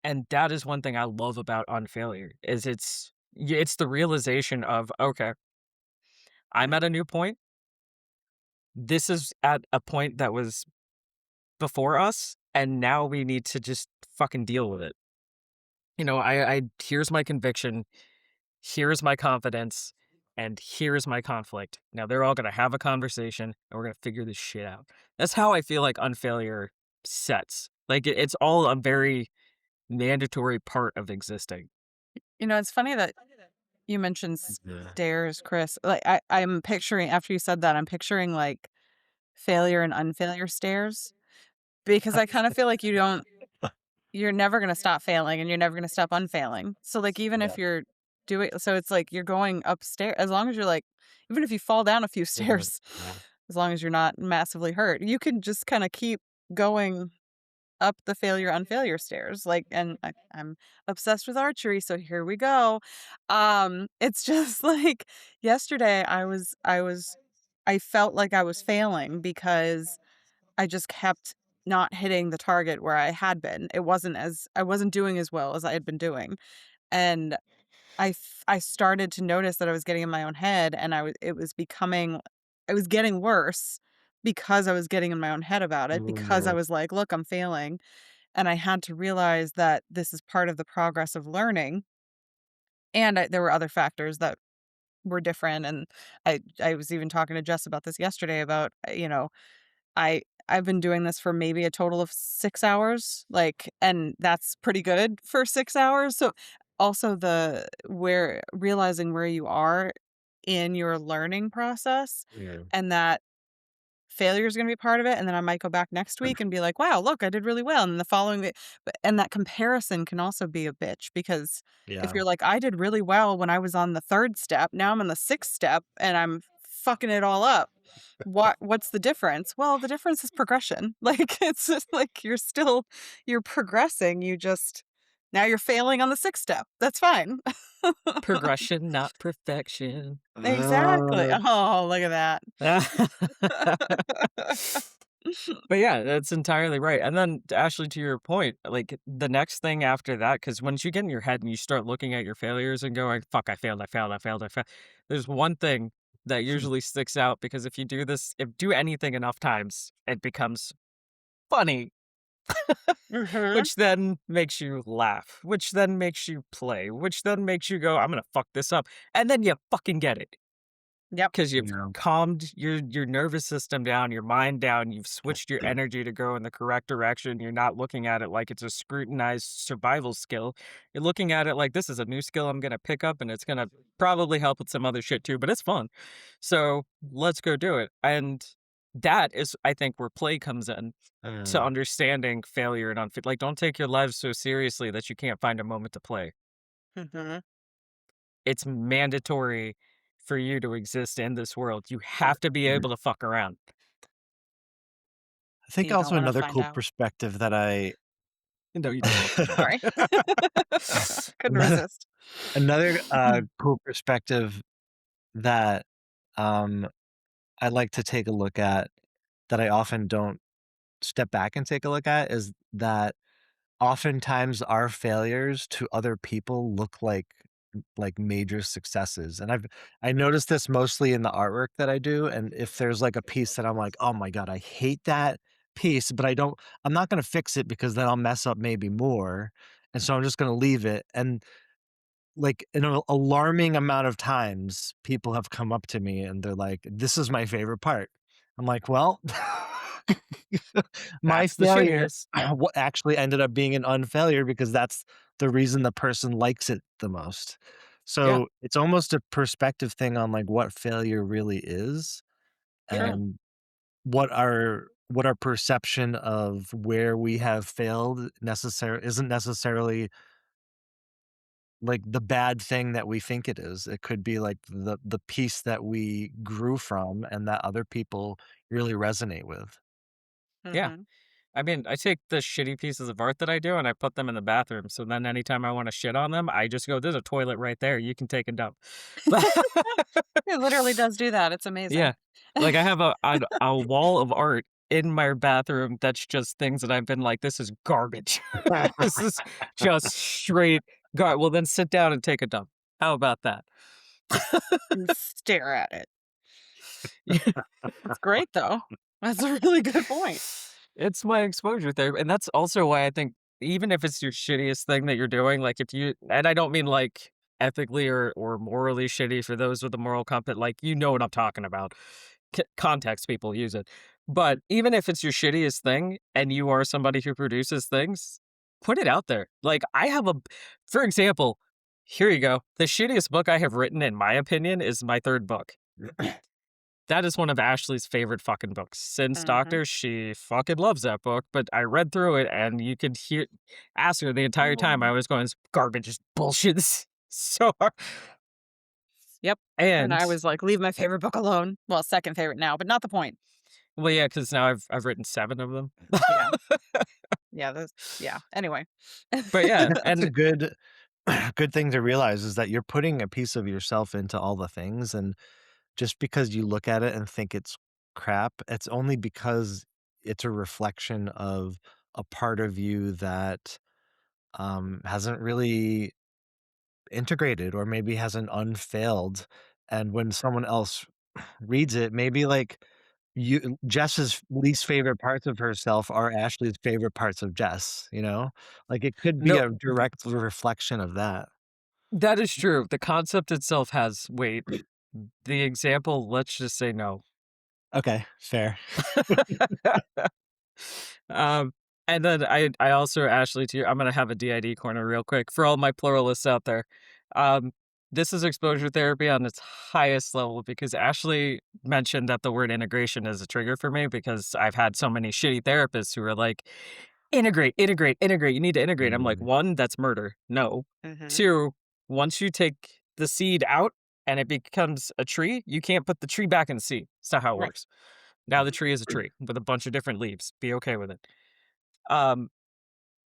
And that is one thing I love about Unfailure, is it's the realization of, "Okay, I'm at a new point. This is at a point that was before us, and now we need to just fucking deal with it." I here's my conviction, here's my confidence, and here's my conflict. Now they're all gonna have a conversation, and we're gonna figure this shit out. That's how I feel like Unfailure sets. Like, it's all a very mandatory part of existing. It's funny that you mentioned Yeah. stairs, Chris. Like, I'm picturing after you said that, I'm picturing, like, failure and unfailure stairs because I kinda feel like you're never gonna stop failing and you're never gonna stop unfailing. So, like, even Yeah. if you're doing so it's like you're going upstairs as long as you're, like even if you fall down a few Mhm. stairs, as long as you're not massively hurt, you can just kinda keep going up the failure stairs, like, and I'm obsessed with archery, so here we go. It's just like yesterday I felt like I was failing because I just kept not hitting the target where I had been. I wasn't doing as well as I had been doing, and I started to notice that I was getting in my own head, and it was getting worse because I was getting in my own head about it, because I Mhm. was like, "Look, I'm failing." And I had to realize that this is part of the progress of learning, and there were other factors that were different, and I was even talking to Jess about this yesterday about, I've been doing this for maybe a total of 6 hours, like, and that's pretty good for 6 hours, so also the where realizing where you are in your learning process, Yeah. and that failure is gonna be part of it, and then I might go back next week and be like, "Wow, look, I did really well," and the following week and that comparison can also be a bitch because if Yeah. you're like, "I did really well when I was on the 3rd step, now I'm on the 6th step and I'm fucking it all up. What's the difference?" Well, the difference is progression. Like, it's just like you're progressing, you just now you're failing on the 6th step. That's fine. Progression, not perfection. Exactly. Oh, look at that. But yeah, that's entirely right. And then Ashley, to your point, like the next thing after that, because once you get in your head and you start looking at your failures and going, fuck, I failed, I failed, I failed, I failed. There's one thing that usually sticks out because if you do this, if do anything enough times, it becomes funny, Mhm. which then makes you laugh, which then makes you play, which then makes you go, I'm gonna fuck this up. And then you fucking get it. Yep. 'Cause you've Yeah. calmed your nervous system down, your mind down, you've switched your energy to go in the correct direction, you're not looking at it like it's a scrutinized survival skill. You're looking at it like, "This is a new skill I'm gonna pick up, and it's gonna probably help with some other shit too, but it's fun. So, let's go do it." And that is, I think, where play comes in to Uh, understanding failure and unfit like, don't take your lives so seriously that you can't find a moment to play. Mhm. It's mandatory for you to exist in this world. You have to be able to fuck around. I And think you don't also wanna another find cool out. perspective that I No, you don't. Sorry. Couldn't another resist. another, cool perspective that, um, I like to take a look at that I often don't step back and take a look at is that oftentimes our failures to other people look like major successes, and I noticed this mostly in the artwork that I do, and if there's like a piece that I'm like, "Oh my god, I hate that piece," but I'm not gonna fix it because then I'll mess up maybe more, and so I'm just gonna leave it, and like, an alarming amount of times, people have come up to me and they're like, "This is my favorite part." I'm like, "Well, my That's the failure shittiest. what actually ended up being an unfailure because that's the reason the person likes it the most." Yeah, So, it's almost a perspective thing on, like, what failure really is yeah, True. and what our perception of where we have failed isn't necessarily like the bad thing that we think it is. It could be like the piece that we grew from and that other people really resonate with. yeah. Mhm. I mean, I take the shitty pieces of art that I do and I put them in the bathroom, so then anytime I wanna shit on them, I just go, "There's a toilet right there, you can take a dump." It literally does do that, it's Yeah. amazing. Like, I have a wall of art in my bathroom that's just things that I've been like, "This is garbage. This is just straight well, then sit down and take a dump. How about that?" And stare at it. It's great, though. That's a really good point. It's my exposure there, and that's also why I think even if it's your shittiest thing that you're doing, like, if you and I don't mean, like, ethically or morally shitty for those with a moral compass, like, you know what I'm talking about. Context, people use it. But even if it's your shittiest thing and you are somebody who produces things, put it out there. Like, I have a for example, here you go. The shittiest book I have written, in my opinion, is my 3rd book. That is one of Ashley's favorite fucking books. Sin's Mhm. Doctor, she fucking loves that book, but I read through it and you could hear ask her the entire time I Oh. was going, "This garbage, is bullshit." so hard. Yep. And And I was like, "Leave my favorite book alone." Well, second favorite now, but not the point. well, yeah, because now I've written 7 of them. Yeah. Yeah, that's yeah. Anyway. But yeah, That's a and good good thing to realize is that you're putting a piece of yourself into all the things, and just because you look at it and think it's crap, it's only because it's a reflection of a part of you that, hasn't really integrated or maybe hasn't unfailed, and when someone else reads it, maybe, like, Jess's least favorite parts of herself are Ashley's favorite parts of Jess, you know? Like, it could be no, a direct reflection of that. that is true. The concept itself has weight. The example, let's just say no. Okay, fair. Um, and then I also, Ashley, to you, I'm gonna have a DID corner real quick for all my pluralists out there. Um, this is exposure therapy on its highest level because Ashley mentioned that the word integration is a trigger for me because I've had so many shitty therapists who are like, integrate, integrate, integrate. You need to integrate. I'm like, Mm, one, that's murder. No. Mhm. Two, once you take the seed out and it becomes a tree, you can't put the tree back in the seed. It's not how it Right. works. Now the tree is a tree with a bunch of different leaves. Be okay with it. Um,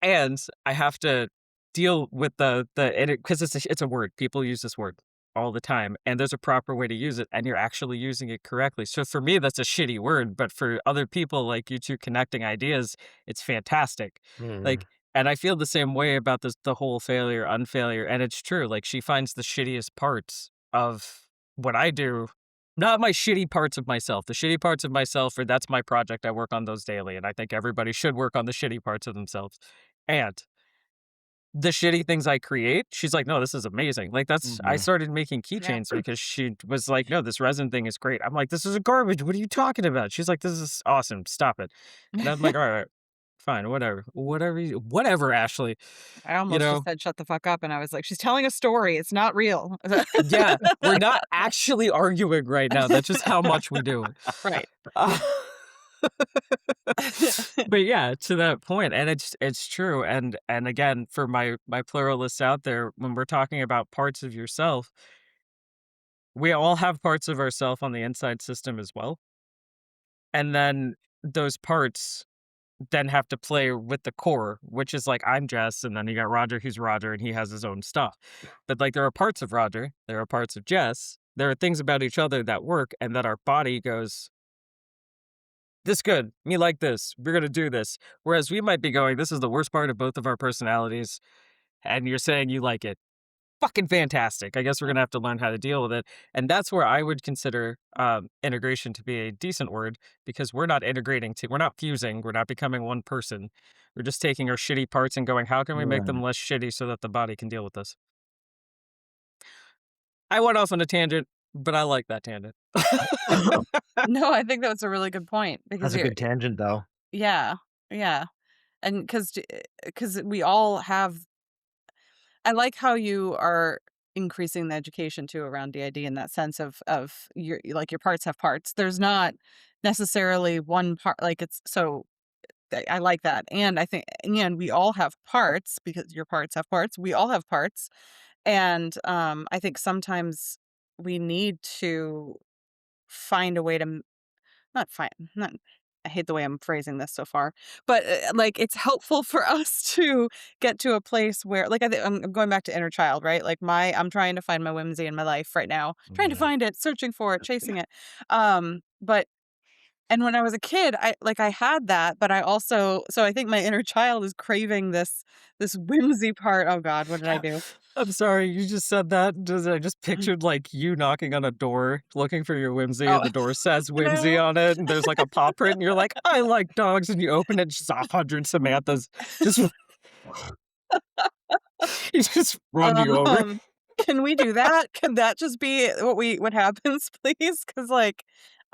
and I have to deal with the and because it's a word. People use this word all the time, and there's a proper way to use it, and you're actually using it correctly. So for me, that's a shitty word, but for other people like you two connecting ideas, it's fantastic. mm. Like, and I feel the same way about this the whole failure, unfailure, and it's true. Like she finds the shittiest parts of what I do. Not my shitty parts of myself. The shitty parts of myself, or that's my project. I work on those daily, and I think everybody should work on the shitty parts of themselves. And the shitty things I create, she's like, "No, this is amazing." Like, that's I Mhm. started making Yeah. keychains because she was like, "No, this resin thing is great." I'm like, "This is a garbage. What are you talking about?" She's like, "This is awesome. Stop it." And I'm like, "All right, fine, whatever. Whatever, Ashley." I You almost just know? said, "Shut the fuck up," and I was like, "She's telling a story. It's not real." Yeah, we're not actually arguing right now. That's just how much we do it. Right. Uh, but yeah, to that point, and it's true. And again, for my pluralists out there, when we're talking about parts of yourself, we all have parts of ourself on the inside system as well. And then those parts then have to play with the core, which is like I'm Jess, and then you got Roger who's Roger and he has his own stuff. But like there are parts of Roger, there are parts of Jess, there are things about each other that work and that our body goes, this good, me like this, we're gonna do this. Whereas we might be going, this is the worst part of both of our personalities, and you're saying you like it. Fucking fantastic. I guess we're gonna have to learn how to deal with it. And that's where I would consider integration to be a decent word because we're not integrating we're not fusing, we're not becoming one person. We're just taking our shitty parts and going, how can we make them Yeah. less shitty so that the body can deal with this? I went off on a tangent, but I like that tangent. No, I think that's a really good point because That's a you're good tangent, though. yeah, yeah, and because we all have I like how you are increasing the education too around DID in that sense of your parts have parts. There's not necessarily one part like it's so I like that. And I think and we all have parts because your parts have parts. We all have parts. And I think sometimes we need to find a way to not find not I hate the way I'm phrasing this so far, but, like, it's helpful for us to get to a place where like, I'm going back to inner child, right? Like, I'm trying to find my whimsy in my life right now, trying to Yeah. find it, searching for it, chasing it. But and when I was a kid, I had that, but I also so I think my inner child is craving this whimsy part. Oh god, what did I do? I'm sorry, you just said that. I just pictured like you knocking on a door looking for your whimsy, and Oh, the door says whimsy no. on it, and there's like a paw print, and you're like, I like dogs, and you open it, just 100 Samanthas just he just run you over. Um, can we do that? Can that just be what happens, please? Because like,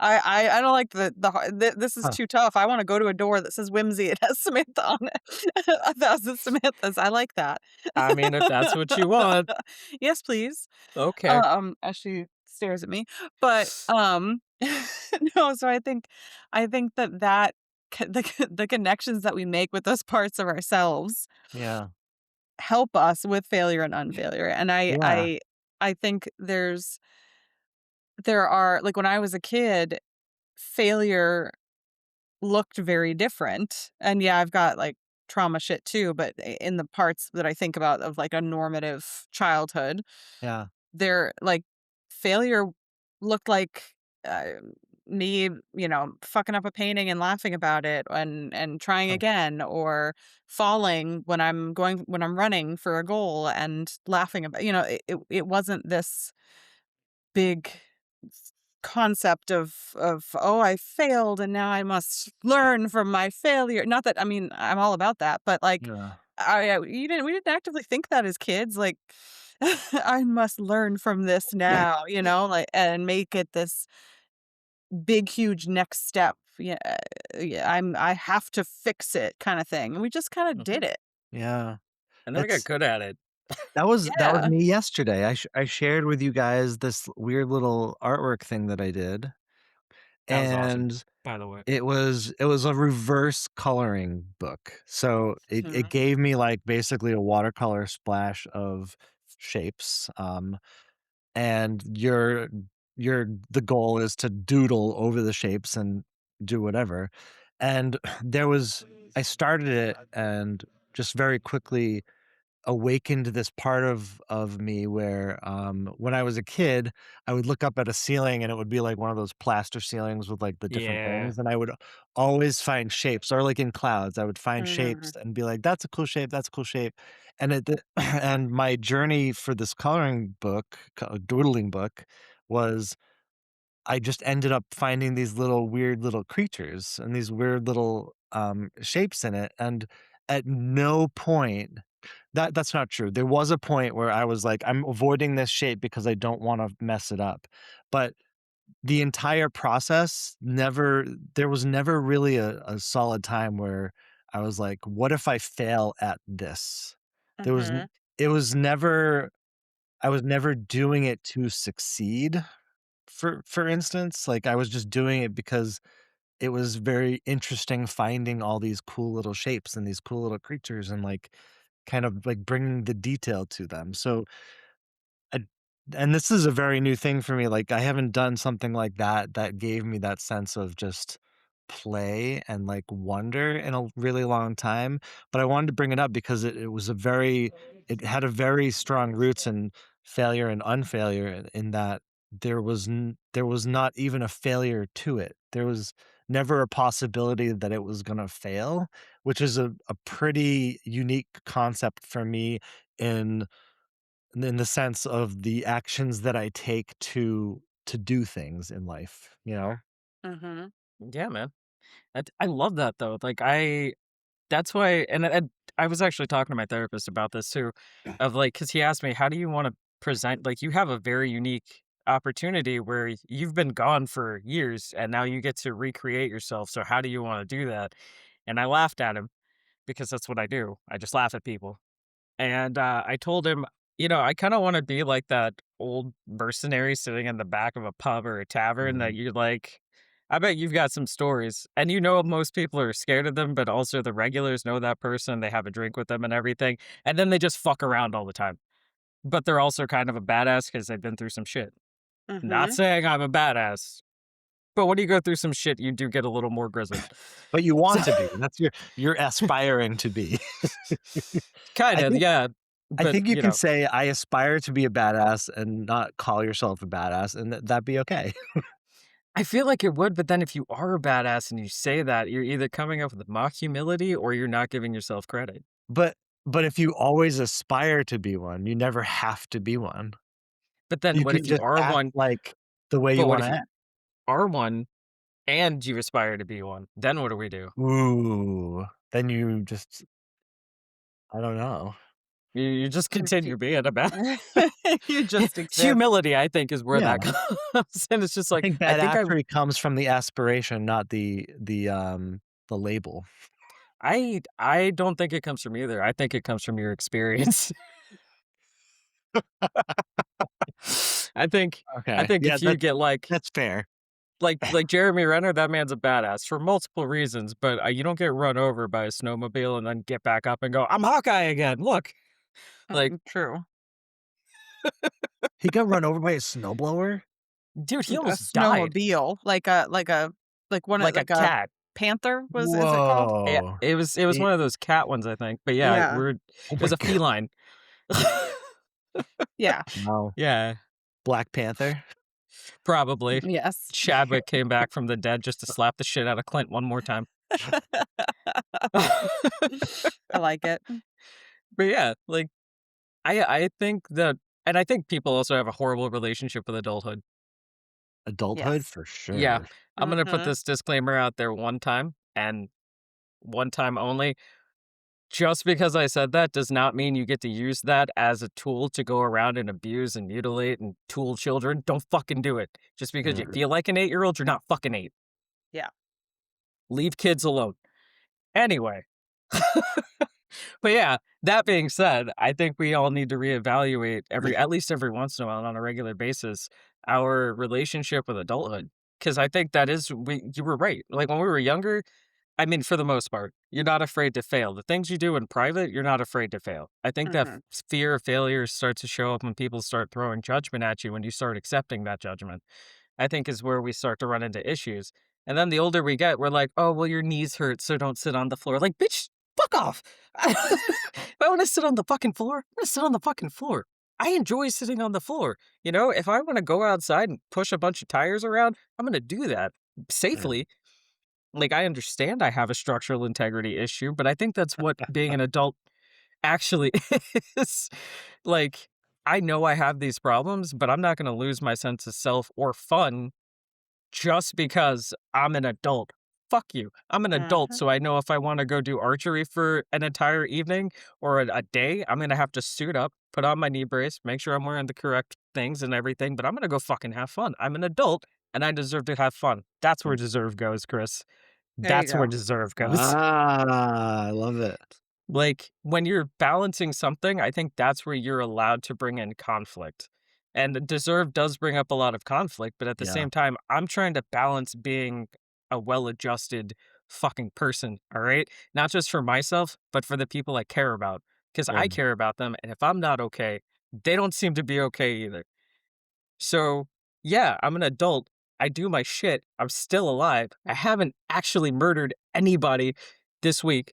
I don't like this is Huh. too tough. I wanna go to a door that says whimsy. It has Samantha on it. 1,000 Samanthas. I like that. I mean, if that's what you want, Yes, please. okay. As she stares at me. But, no, so I think that the connections that we make with those parts of ourselves Yeah. help us with failure and unfailure. And Yeah, I think there are like when I was a kid, failure looked very different. And yeah, I've got like trauma shit too, but in the parts that I think about of like a normative childhood, yeah. there like failure looked like uh, me, fucking up a painting and laughing about it and trying Huh. again or falling when I'm running for a goal and laughing about, it wasn't this big concept of oh, I failed and now I must learn from my failure. Not that I mean I'm all about that, but like Yeah. we didn't actively think that as kids. Like I must learn from this now, like and make it this big huge next step. Yeah, yeah. I have to fix it kind of thing. And we just kind of Mhm. did it. Yeah. And then we got It's good at it. that was Yeah. me yesterday. I shared with you guys this weird little artwork thing that I did, That was awesome, and by the way. it was a reverse coloring book. So it Mhm. gave me, like, basically a watercolor splash of shapes, and the goal is to doodle over the shapes and do whatever. And there was I started it and just very quickly awakened this part of me where, when I was a kid, I would look up at a ceiling and it would be like one of those plaster ceilings with, like, the different Yeah. things, and I would always find shapes, or like in clouds, I would find shapes Mhm. and be like, "That's a cool shape, that's a cool shape." And and my journey for this coloring book, doodling book, was I just ended up finding these little weird little creatures and these weird little, shapes in it, and at no point that's not true. There was a point where I was like, "I'm avoiding this shape because I don't wanna mess it up." But the entire process never there was never really a solid time where I was like, "What if I fail at this?" There was n Mhm. it was never I was never doing it to succeed, for instance. Like, I was just doing it because it was very interesting finding all these cool little shapes and these cool little creatures and, like, kind of, like, bringing the detail to them. So I and this is a very new thing for me, like, I haven't done something like that that gave me that sense of just play and, like, wonder in a really long time, but I wanted to bring it up because it had a very strong roots in failure and unfailure in that there was not even a failure to it. There was never a possibility that it was gonna fail, which is a pretty unique concept for me in in the sense of the actions that I take to do things in life, you know? Mhm. Yeah, man. I love that though. Like that's why and I was actually talking to my therapist about this too, of like, because he asked me, "How do you wanna present" like, you have a very unique opportunity where you've been gone for years, and now you get to recreate yourself, so how do you wanna do that? And I laughed at him, because that's what I do. I just laugh at people. And, I told him, I kinda wanna be like that old mercenary sitting in the back of a pub or a tavern that Mhm. you're like, I bet you've got some stories, and most people are scared of them, but also the regulars know that person, they have a drink with them and everything, and then they just fuck around all the time. But they're also kind of a badass because 'cause they've been through some shit. Not Mhm. saying I'm a badass, but when you go through some shit, you do get a little more grizzled. But you So want to be. That's you're aspiring to be. I kinda, think yeah, I but, think you can say, "I aspire to be a badass," and not call yourself a badass, and that'd be okay. I feel like it would, but then if you are a badass and you say that, you're either coming up with mock humility or you're not giving yourself credit. But but if you always aspire to be one, you never have to be one. But then You what can if you just are act one like the way but you what if wanna you act. are one and you aspire to be one? Then what do we do? Ooh, then you just I don't know. You just continue being a bad You just exist. humility, I think, is where Yeah. that comes, and it's just I like, think I think badassery comes from the aspiration, not the label. I don't think it comes from either. I think it comes from your experience. I think I Okay. think Yeah, if you get that's fair. like Jeremy Renner, that man's a badass for multiple reasons, but, you don't get run over by a snowmobile and then get back up and go, "I'm Hawkeye again, look." Like, True. He got run over by a snowblower? dude, he A almost died snowmobile, like one of like a like a cat. panther was is it called? Yeah, Whoa. it was one It of those cat ones, I think. But yeah, Yeah. it Oh was my a god. feline. Yeah. Wow. Yeah, Black Panther? probably. Yes. Chadwick came back from the dead just to slap the shit out of Clint one more time. I like it. But yeah, like I think that, and I think people also have a horrible relationship with adulthood. Adulthood Yes. for Yeah, sure. I'm gonna put Mhm. this disclaimer out there one time and one time only. Just because I said that does not mean you get to use that as a tool to go around and abuse and mutilate and tool children. Don't fucking do it. Just because you Mm. feel like an 8-year-old, you're not fucking 8. Yeah. Leave kids alone. Anyway. But yeah, that being said, I think we all need to reevaluate at least every once in a while and on a regular basis our relationship with adulthood. Because I think that is you were right. Like when we were younger, I mean, for the most part, you're not afraid to fail. The things you do in private, you're not afraid to fail. I think that Mhm. fear of failure starts to show up when people start throwing judgment at you when you start accepting that judgment. I think is where we start to run into issues. And then the older we get, we're like, oh, well, your knees hurt, so don't sit on the floor. Like, bitch, fuck off. If I want to sit on the fucking floor, I'm going to sit on the fucking floor. I enjoy sitting on the floor. You know, if I want to go outside and push a bunch of tires around, I'm going to do that Mm. safely. Like, I understand I have a structural integrity issue, but I think that's what being an adult actually is. Like, I know I have these problems, but I'm not going to lose my sense of self or fun just because I'm an adult. Fuck you. I'm an adult, Mhm. so I know if I want to go do archery for an entire evening or a day, I'm going to have to suit up, put on my knee brace, make sure I'm wearing the correct things and everything, but I'm going to go fucking have fun. I'm an adult and I deserve to have fun. That's where Mm. deserve goes, Chris. There you That's where go. deserve goes. I love it. Like, when you're balancing something, I think that's where you're allowed to bring in conflict. And deserve does bring up a lot of conflict, but at the Yeah. same time, I'm trying to balance being a well-adjusted fucking person, all right? Not just for myself, but for the people I care about, because I Mm. care about them, and if I'm not okay, they don't seem to be okay either. So, yeah, I'm an adult. I do my shit. I'm still alive. I haven't actually murdered anybody this week.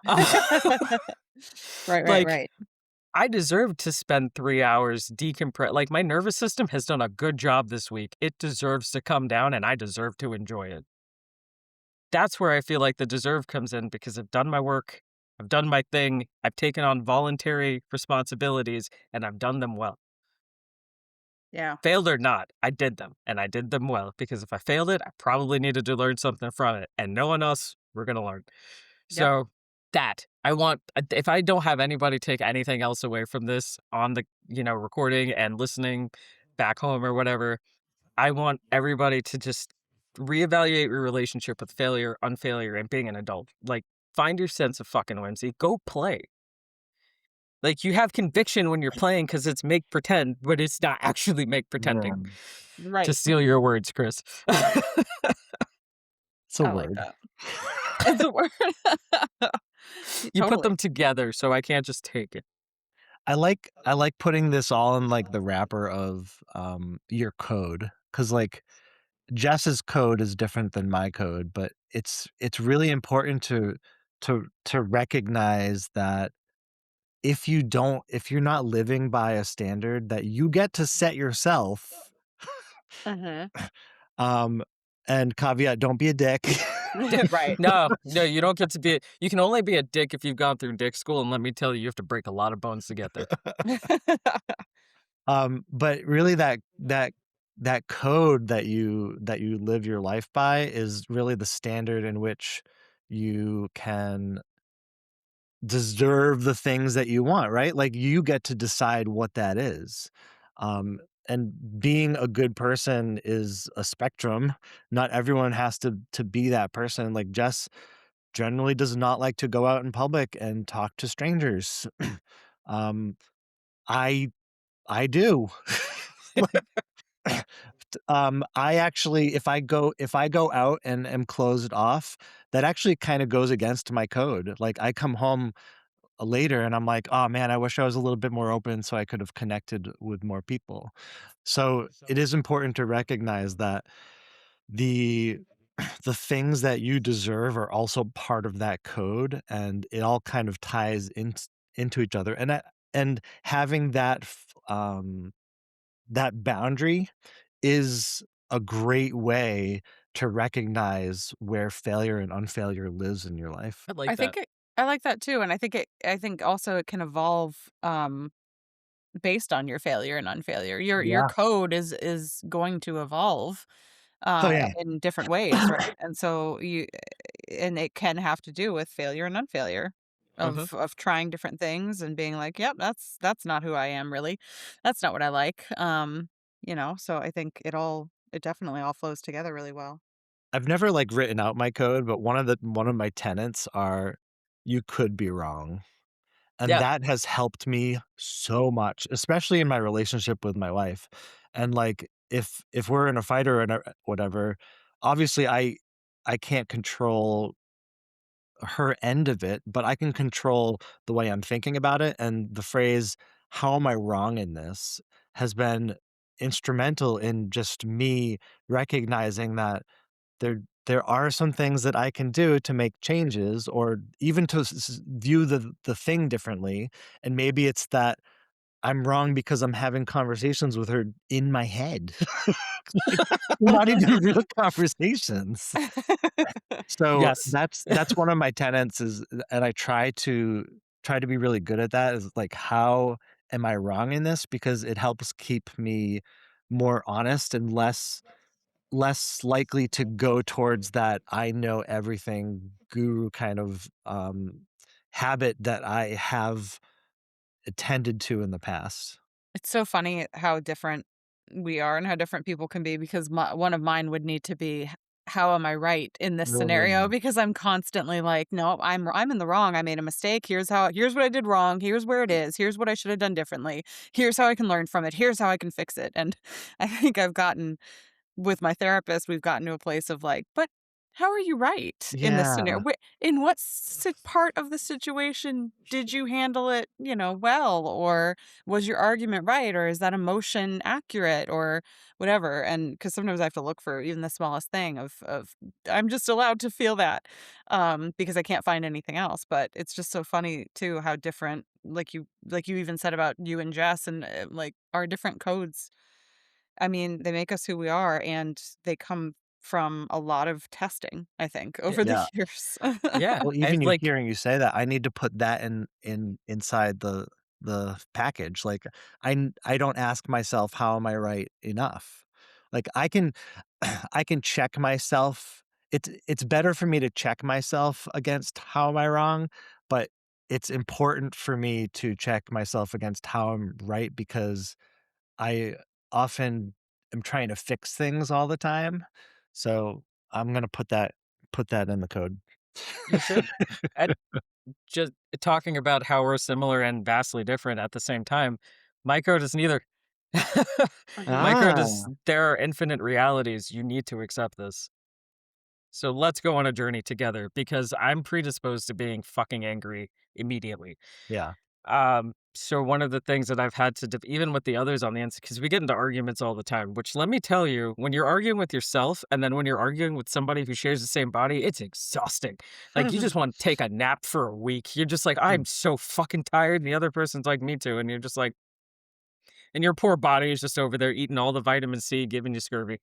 Right, right, Like, right. I deserve to spend 3 hours decompress. Like, my nervous system has done a good job this week. It deserves to come down, and I deserve to enjoy it. That's where I feel like the deserve comes in because I've done my work, I've done my thing, I've taken on voluntary responsibilities, and I've done them well. Yeah. Failed or not, I did them, and I did them well because if I failed it, I probably needed to learn something from it, and no one else we're gonna learn. Yep. So, that I want if I don't have anybody take anything else away from this on the, recording and listening back home or whatever, I want everybody to just reevaluate your relationship with failure, unfailure, and being an adult. Like, find your sense of fucking whimsy. Go play. Like, you have conviction when you're playing because it's make pretend, but it's not actually make pretending. Yeah. To Right. steal your words, Chris. It's a I like word. that. It's a word. You put Totally. them together, so I can't just take it. I like putting this all in, like, the wrapper of, your code, because like, Jess's code is different than my code, but it's really important to recognize that if you're not living by a standard that you get to set yourself, Mhm. um, and caveat, don't be a dick. Right. No, no, you don't get to be you can only be a dick if you've gone through dick school, and let me tell you, you have to break a lot of bones to get there. But really that code that you live your life by is really the standard in which you can deserve the things that you want, right? Like, you get to decide what that is. Um, and being a good person is a spectrum. Not everyone has to be that person. Like, Jess generally does not like to go out in public and talk to strangers. Um, I I do. Like, I actually if I go out and am closed off, that actually kinda goes against my code. Like, I come home later and I'm like, "Oh man, I wish I was a little bit more open so I could have connected with more people." So it is important to recognize that the the things that you deserve are also part of that code, and it all kind of ties into each other. And having that boundary is a great way to recognize where failure and unfailure lives in your life. I like I that. think it I like that too, and I think also it can evolve, based on your failure and unfailure. Your Yeah. code is going to evolve, Oh, yeah. in different ways, right? And so and it can have to do with failure and unfailure Mhm. of trying different things and being like, "Yep, that's not who I am really. That's not what I like." So I think it definitely all flows together really well. I've never, like, written out my code, but one of my tenets are, "You could be wrong." And Yeah. that has helped me so much, especially in my relationship with my wife. And, like, if we're in a fight or in a whatever, obviously, I can't control her end of it, but I can control the way I'm thinking about it, and the phrase, "How am I wrong in this?" has been instrumental in just me recognizing that there are some things that I can do to make changes or even to view the thing differently, and maybe it's that I'm wrong because I'm having conversations with her in my head. Like, they're not even real conversations. So Yes. that's one of my tenets is and I try to be really good at that is, like, how am I wrong in this? Because it helps keep me more honest and less likely to go towards that I know everything guru kind of, habit that I have tended to in the past. It's so funny how different we are and how different people can be because one of mine would need to be how am I right in this scenario? Mm, Because I'm constantly like, no, I'm in the wrong. I made a mistake. Here's what I did wrong. Here's where it is. Here's what I should have done differently. Here's how I can learn from it. Here's how I can fix it. And I think I've gotten with my therapist, we've gotten to a place of like, but how are you right in this scenario? yeah. In what part of the situation did you handle it, well? Or was your argument right? Or is that emotion accurate or whatever? And because sometimes I have to look for even the smallest thing of I'm just allowed to feel that because I can't find anything else. But it's just so funny too how different, like you even said about you and Jess and like our different codes. I mean, they make us who we are, and they come from a lot of testing, I think, Yeah. over the Yeah. years. Yeah. Well, And even you like hearing you say that, I need to put that inside the package. Like, I don't ask myself, "How am I right?" enough. Like, I can I can check myself. It's better for me to check myself against how am I wrong, but it's important for me to check myself against how I'm right because I often am trying to fix things all the time. So, I'm gonna put that in the code. you should. And just talking about how we're similar and vastly different at the same time, my code is neither. My code is Ah, there are infinite realities. You need to accept this. So let's go on a journey together because I'm predisposed to being fucking angry immediately. yeah, So one of the things that I've had to even with the others on the inside, because we get into arguments all the time, which let me tell you, when you're arguing with yourself and then when you're arguing with somebody who shares the same body, it's exhausting. Like you just want to take a nap for a week. You're just like, mm, I'm so fucking tired. And the other person's like, me too. And you're just like, and your poor body is just over there eating all the vitamin C, giving you scurvy.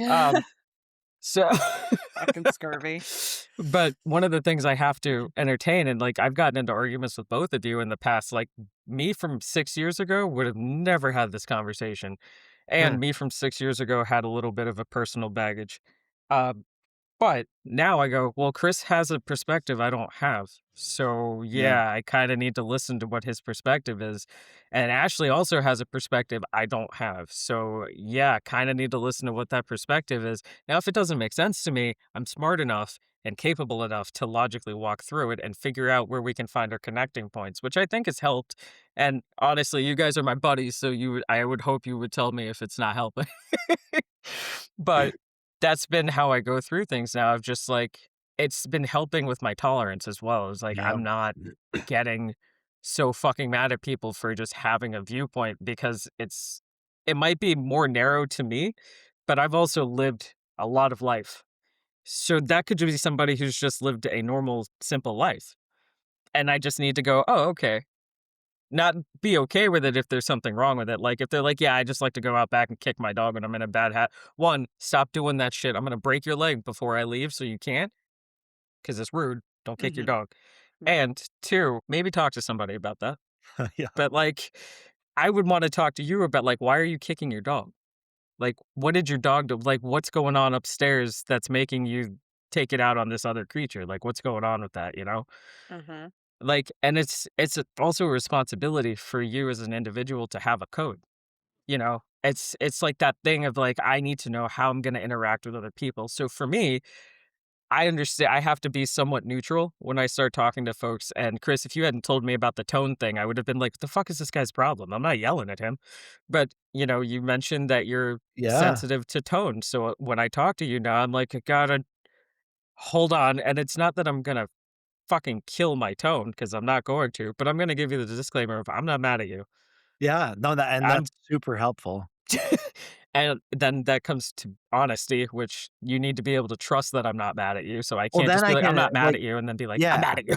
Um, so Fucking scurvy. but one of the things I have to entertain and, like, I've gotten into arguments with both of you in the past, like, me from 6 years ago would have never had this conversation, and mm, me from 6 years ago had a little bit of a personal baggage. But now I go, well, Chris has a perspective I don't have. So, yeah, yeah, I kind of need to listen to what his perspective is. And Ashley also has a perspective I don't have. So, yeah, kind of need to listen to what that perspective is. Now, if it doesn't make sense to me, I'm smart enough and capable enough to logically walk through it and figure out where we can find our connecting points, which I think has helped. And honestly, you guys are my buddies, so I would hope you would tell me if it's not helping. But that's been how I go through things now of just like it's been helping with my tolerance as well. It's like Yeah. I'm not getting so fucking mad at people for just having a viewpoint because it might be more narrow to me, but I've also lived a lot of life. So that could be somebody who's just lived a normal, simple life. And I just need to go, oh, okay. Not be okay with it if there's something wrong with it. Like if they're like, yeah, I just like to go out back and kick my dog when I'm in a bad hat. One, stop doing that shit. I'm gonna break your leg before I leave so you can't, because it's rude. Don't kick your Mhm. dog. Right. And two, maybe talk to somebody about that. Yeah. But like I would want to talk to you about like why are you kicking your dog? Like what did your dog do? Like what's going on upstairs that's making you take it out on this other creature? Like what's going on with that, you know? Mhm. Like, and also a responsibility for you as an individual to have a code, you know? It's like that thing of like, I need to know how I'm gonna interact with other people. So for me, I understand I have to be somewhat neutral when I start talking to folks. And Chris, if you hadn't told me about the tone thing, I would have been like, "What the fuck is this guy's problem?" I'm not yelling at him. But, you know, you mentioned that you're Yeah. sensitive to tone. So when I talk to you now, I'm like, I gotta hold on. And it's not that I'm gonna fucking kill my tone because I'm not going to, but I'm gonna give you the disclaimer of I'm not mad at you. Yeah. No, I'm that's super helpful. and then that comes to honesty, which you need to be able to trust that I'm not mad at you. So I Well, can't then just be I like, I'm can, not mad like, at you, and then be like, I'm yeah. mad at you.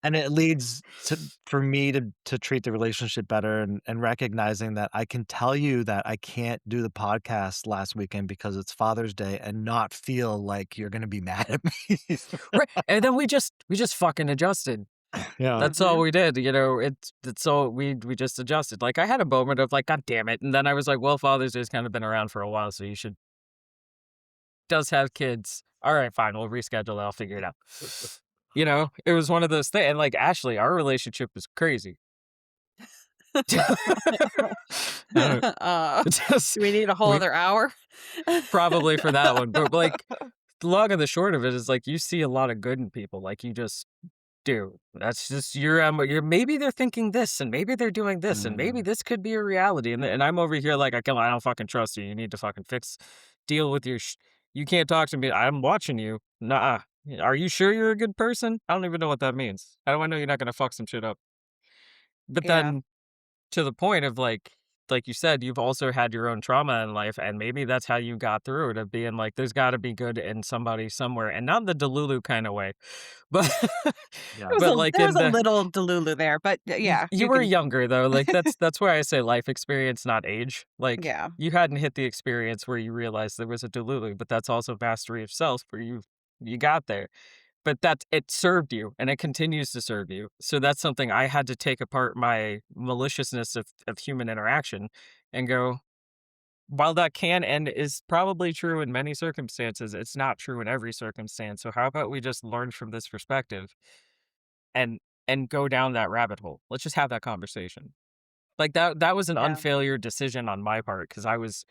And it leads to for me to treat the relationship better and recognizing that I can tell you that I can't do the podcast last weekend because it's Father's Day and not feel like you're gonna be mad at me. Right. And then we just fucking adjusted. Yeah. That's all Mhm. we did, you know. It's all we just adjusted. Like I had a moment of like, God damn it. And then I was like, well, Father's Day's kind of been around for a while, so you should does have kids. All right, fine, we'll reschedule it. I'll figure it out. You know, it was one of those things. And like Ashley, our relationship was crazy. Uh, Uh, just do we need a whole we other hour? probably for that one, but like the long and the short of it is like you see a lot of good in people. Like you just do. That's just you're maybe they're thinking this and maybe they're doing this and maybe Mm. this could be a reality. And I'm over here like I don't fucking trust you. You need to fucking deal with your. You can't talk to me. I'm watching you. Nah. Are you sure you're a good person? I don't even know what that means. How do I know you're not gonna fuck some shit up? But Yeah. then to the point of like you said, you've also had your own trauma in life, and maybe that's how you got through it of being like, there's got to be good in somebody somewhere, and not in the Delulu kind of way, but Yeah. but like There was in a the little Delulu there, but yeah, you you were can. younger though, like that's why I say life experience, not age. Like Yeah. you hadn't hit the experience where you realized there was a Delulu, but that's also mastery of self where you got there. But that it served you, and it continues to serve you. So that's something I had to take apart my maliciousness of human interaction and go, while that can and is probably true in many circumstances, it's not true in every circumstance. So how about we just learn from this perspective and go down that rabbit hole? Let's just have that conversation. Like, that was an Yeah. unfailure decision on my part because I was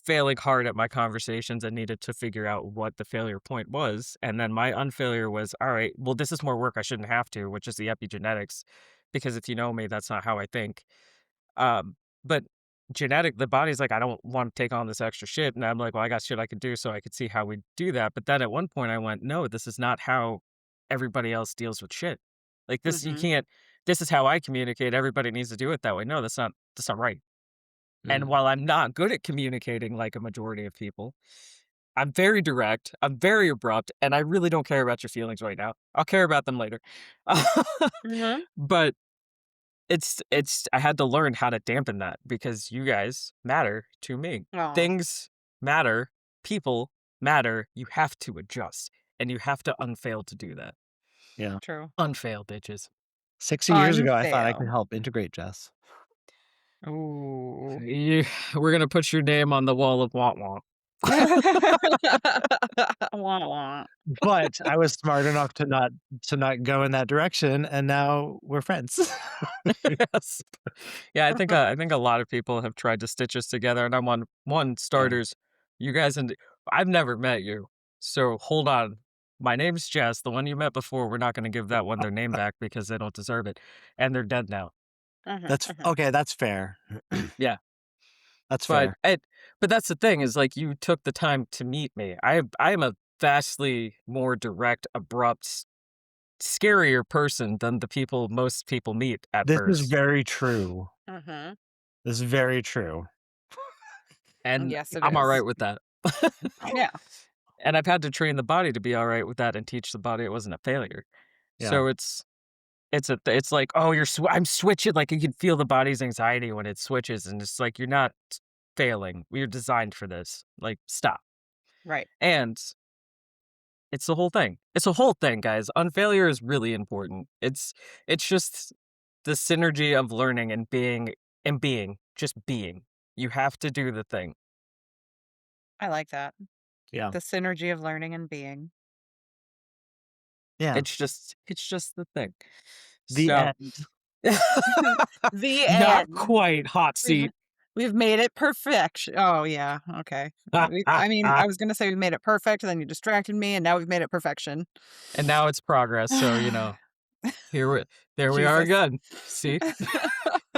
failing hard at my conversations and needed to figure out what the failure point was, and then my unfailure was, "Alright, well, this is more work I shouldn't have to," which is the epigenetics, because if you know me, that's not how I think. But the body's like, "I don't wanna take on this extra shit," and I'm like, "Well, I got shit I could do," so I could see how we do that, but then at one point I went, "No, this is not how everybody else deals with shit. Like, you Mhm. can't this is how I communicate, everybody needs to do it that way. No, that's not right." And Mm. while I'm not good at communicating like a majority of people, I'm very direct, I'm very abrupt, and I really don't care about your feelings right now. I'll care about them later. Mhm. But I had to learn how to dampen that because you guys matter to me. Aw, Things matter, people matter. You have to adjust, and you have to unfail to do that. Yeah. true. Unfail, bitches. 60 years ago, I thought I could Unfail. help integrate Jess. Ooh. You, we're gonna put your name on the wall of want want. Wah, wah. But I was smart enough to not go in that direction, and now we're friends. Yes. Yeah, I think a lot of people have tried to stitch us together, and I'm on one Yeah. starters. You guys and I've never met you, so hold on. My name's Jess. The one you met before, we're not going to give that one their name back because they don't deserve it, and they're dead now. Mhm, That's mhm. okay, that's fair. Yeah, That's but fair. but that's the thing is like you took the time to meet me. I am a vastly more direct, abrupt, scarier person than the people most people meet at This is first. very true. Mhm. This is very true. And Yes, it I'm is. alright with that. Yeah. And I've had to train the body to be alright with that and teach the body it wasn't a failure. Yeah. So it's like, "Oh, I'm switching," like, you can feel the body's anxiety when it switches, and it's like, "You're not failing. You're designed for this. Like, stop." Right. And it's the whole thing. It's a whole thing, guys. Unfailure is really important. It's just the synergy of learning and being, just being. You have to do the thing. I like that. Yeah. The synergy of learning and being. Yeah. It's just the thing. The So end. The not end. quite hot We've seat. we've made it perfection. Oh, yeah, okay. I mean, I was gonna say we've made it perfect, and then you distracted me, and now we've made it perfection. And now it's progress. So, here we there we are Jesus. again. See?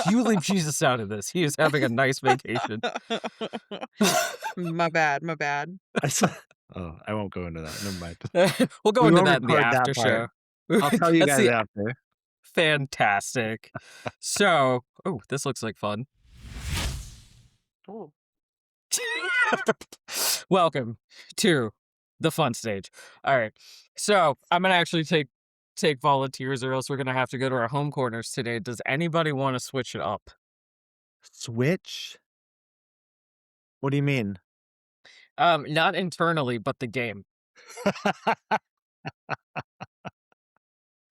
You leave Jesus out of this. He is having a nice vacation. My bad, my bad. I saw Oh, I won't go into that. Never mind. We'll go We into won't that in the record that after part. show. I'll tell you That's guys the after. fantastic. So, oh, this looks like fun. Ooh. Welcome to the fun stage. All right. So, I'm going to actually take volunteers or else we're going to have to go to our home corners today. Does anybody want to switch it up? Switch? What do you mean? Not internally, but the game.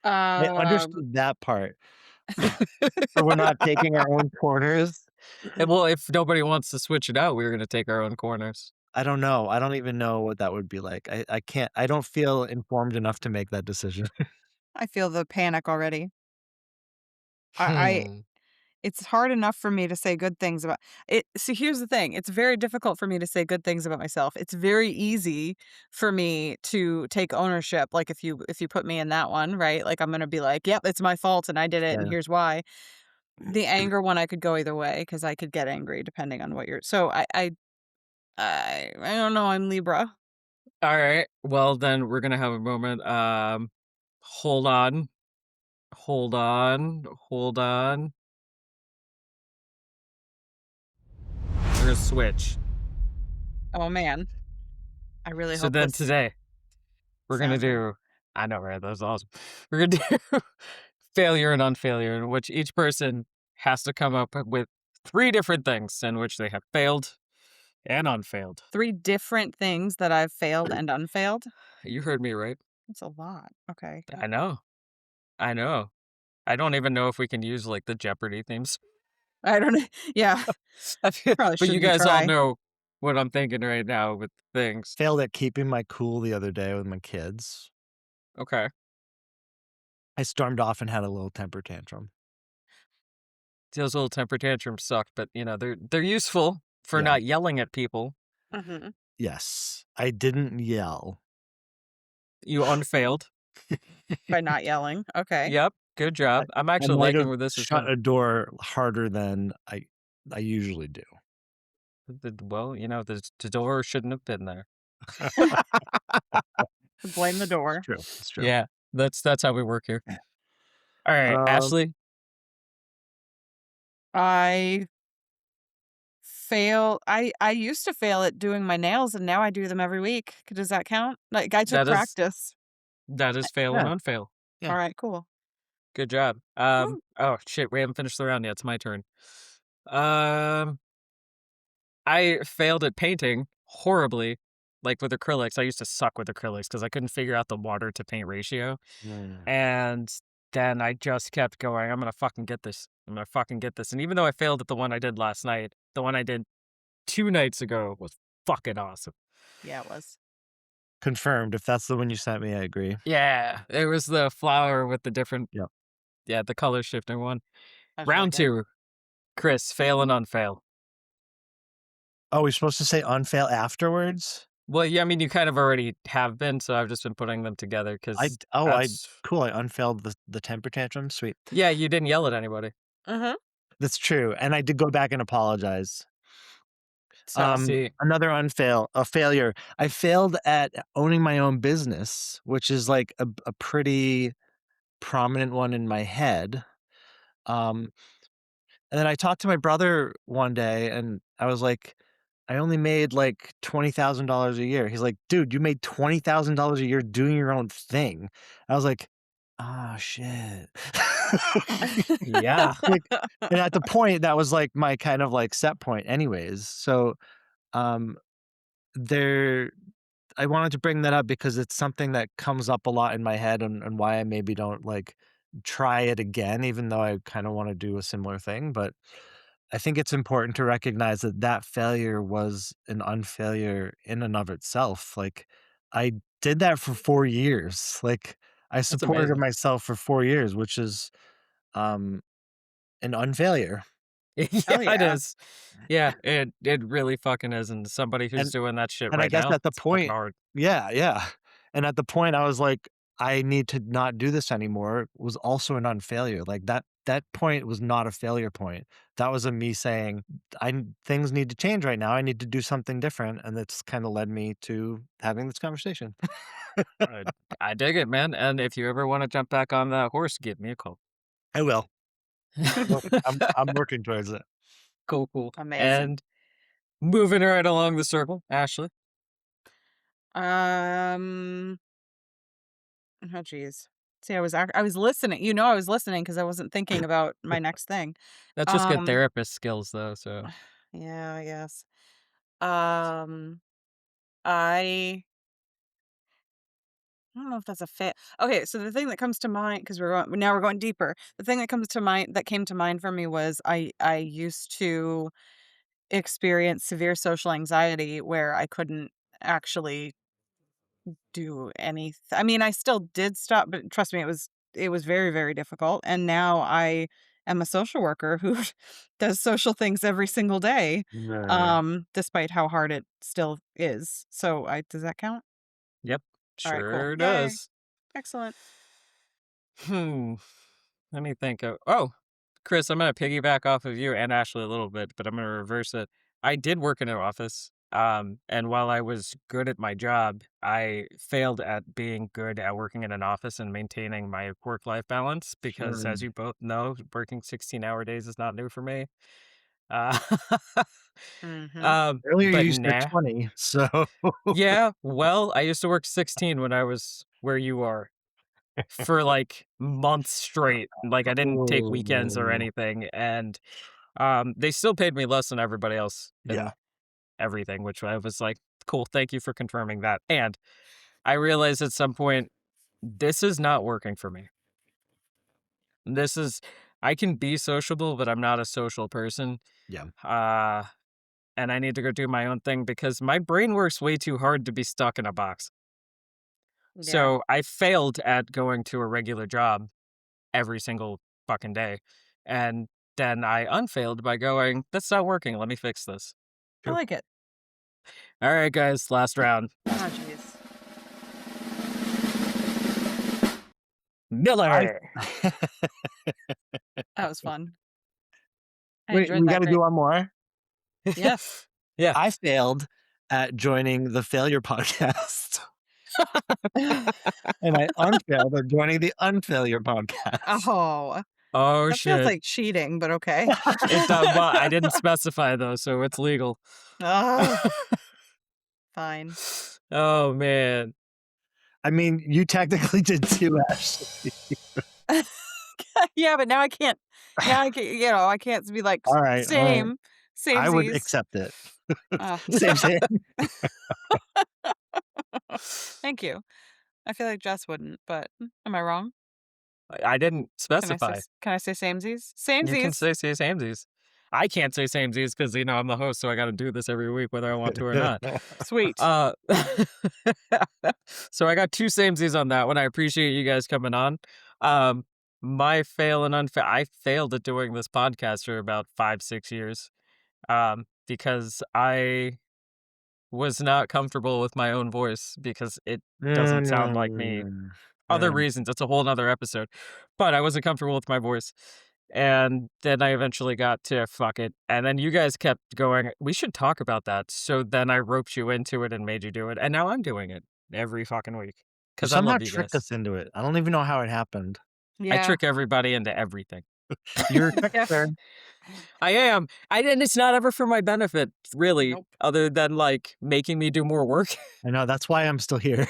I Um, understood that part. So we're not taking our own corners? And well, if nobody wants to switch it out, we're going to take our own corners. I don't know. I don't even know what that would be like. I can't I don't feel informed enough to make that decision. I feel the panic already. I Hmm. it's hard enough for me to say good things about it. See, here's the thing. It's very difficult for me to say good things about myself. It's very easy for me to take ownership. Like if you put me in that one, right? Like I'm gonna be like, yep, it's my fault and I did it and Yeah. here's why. The anger one I could go either way because I could get angry depending on what you're so I don't know, I'm Libra. All right. Well, then we're going to have a moment. Hold on. Hold on. Hold on. We're going to switch. Oh man. I really So hope then this today, we're going to sounds good. do, I know, right? That was awesome. We're going to do failure and unfailure, in which each person has to come up with 3 different things in which they have failed and unfailed. 3 different things that I've failed and unfailed? You heard me right. That's a lot. Okay. I know. I know. I don't even know if we can use like the Jeopardy themes. I don't know. Yeah, probably But you shouldn't guys all try. know what I'm thinking right now with things. Failed at keeping my cool the other day with my kids. Okay. I stormed off and had a little temper tantrum. Those little temper tantrums suck, but they're useful for Yeah. not yelling at people. Mhm. Yes. I didn't yell. You unfailed. By not yelling. Okay. Yep. Good I job. I'm I actually might liking have where this is shut going. a door harder than I usually do. Well, the door shouldn't have been there. Blame the It's door. true. It's true. Yeah. That's how we work here. All right, Um, Ashley. I I used to fail at doing my nails, and now I do them every week. Does that count? Like, I took That is practice. that is fail and yeah, unfail. yeah. Alright, cool. Good job. Woo. Oh shit, we haven't finished the round yet. It's my turn. Um, I failed at painting horribly, like with acrylics. I used to suck with acrylics because I couldn't figure out the water to paint ratio. Mm. And then I just kept going, I'm gonna fucking get this. I'm gonna fucking get this. And even though I failed at the one I did last night, the one I did 2 nights ago was fucking awesome. Yeah, it was. Confirmed. If that's the one you sent me, I agree. Yeah, it was the flower with the different, Yep. yeah, the color shifting one. That was really Round good. 2, Chris, fail and unfail. Oh, we're supposed to say unfail afterwards? Well, yeah, I mean, you kind of already have been, so I've just been putting them together I because oh, I that's, cool. I unfailed the temper tantrum. Sweet. yeah, you didn't yell at anybody. Mhm. That's true. And I did go back and apologize. So See, Another a failure. I failed at owning my own business, which is like a pretty prominent one in my head. Um, and then I talked to my brother one day and I was like, I only made like $20,000 a year. He's like, dude, you made $20,000 a year doing your own thing. I was like, ah, shit. yeah, Like, and at the point, that was like my kind of like set point, anyways. So, um, there I wanted to bring that up because it's something that comes up a lot in my head and why I maybe don't like try it again, even though I kind of want to do a similar thing. But I think it's important to recognize that that failure was an unfailure in and of itself. Like I did that for 4 years. Like I that's supported amazing. myself for 4 years, which is um an unfailure. Yeah, hell it yeah. is. Yeah, it really fucking is, and somebody who's And doing that shit And I right guess now, at the it's fucking point hard. yeah, yeah. And at the point I was like, "I need to not do this anymore," was also an unfailure. Like, that point was not a failure point. That was a me saying, things need to change right now. I need to do something different," and that's kinda led me to having this conversation. I I dig it, man, and if you ever wanna jump back on that horse, give me a call. I will. I'm working towards it. Cool, cool. Amazing. And moving right along the circle, Ashley, Um, oh geez. See, I was listening. You know, I was listening because I wasn't thinking about my next thing. that's just good Um, therapist skills though, so yeah, I guess. Um, I I don't know if that's a fit. Okay, so the thing that comes to mind because we're going deeper. The thing that came to mind for me was I used to experience severe social anxiety where I couldn't actually do I mean, I still did stop, but trust me, it was very, very difficult. And now I am a social worker who does social things every single day, Yeah. despite how hard it still is. So I does that count? yep, All right, cool. sure Yay. does. Excellent. Hmm, let me think of oh, Chris, I'm gonna piggyback off of you and Ashley a little bit, but I'm gonna reverse it. I did work in an office, and while I was good at my job, I failed at being good at working in an office and maintaining my work-life balance because, Sure. as you both know, working 16-hour days is not new for me. Uh, Mhm. Earlier but you said nah. 20, so Yeah, well, I used to work 16 when I was where you are for like months straight. Like I didn't take weekends or Oh. anything, and they still paid me less than everybody else Yeah. and everything, which I was like, cool, thank you for confirming that. And I realized at some point, this is not working for me. This is, I can be sociable, but I'm not a social person. Yeah. Uh, and I need to go do my own thing because my brain works way too hard to be stuck in a box. Yeah. So I failed at going to a regular job every single fucking day. And then I unfailed by going, that's not working. Let me fix this. I True. like it. All right, guys, last round. Oh, jeez. I Miller. That was fun. I Wait, enjoyed we that gotta do great. one more? Yes. Yeah. I failed at joining the Failure podcast, and I unfailed at joining the Unfailure podcast. Oh, Oh, that feels shit. like cheating, but okay. It does, well, I didn't specify though, so it's legal. Oh, fine. Oh, man. I mean, you technically did too, Ashley. Yeah, but now I can't, I can't be like, All right. Same, I would samesies." accept it. Oh, Same, same. thank you. I feel like Jess wouldn't, but am I wrong? I didn't specify. Can I say samesies? You can Samesies. say samesies. I can't say samesies because, I'm the host, so I gotta do this every week whether I want to or not. Sweet. Uh, so I got 2 samesies on that one. I appreciate you guys coming on. Um, my fail and unfail I failed at doing this podcast for about 5, 6 years, because I was not comfortable with my own voice because it No, doesn't sound no, like me. no, Other no. reasons, it's a whole 'nother episode, but I wasn't comfortable with my voice, And then I eventually got to fuck it. And then you guys kept going, we should talk about that. So then I roped you into it and made you do it. And now I'm doing it every fucking week You because I somehow love you tricked guys. us into it. I don't even know how it happened. I Yeah. trick everybody into everything. You're a Yeah. trickster. I am. And it's not ever for my benefit, really, Nope. other than like making me do more work. I know, that's why I'm still here.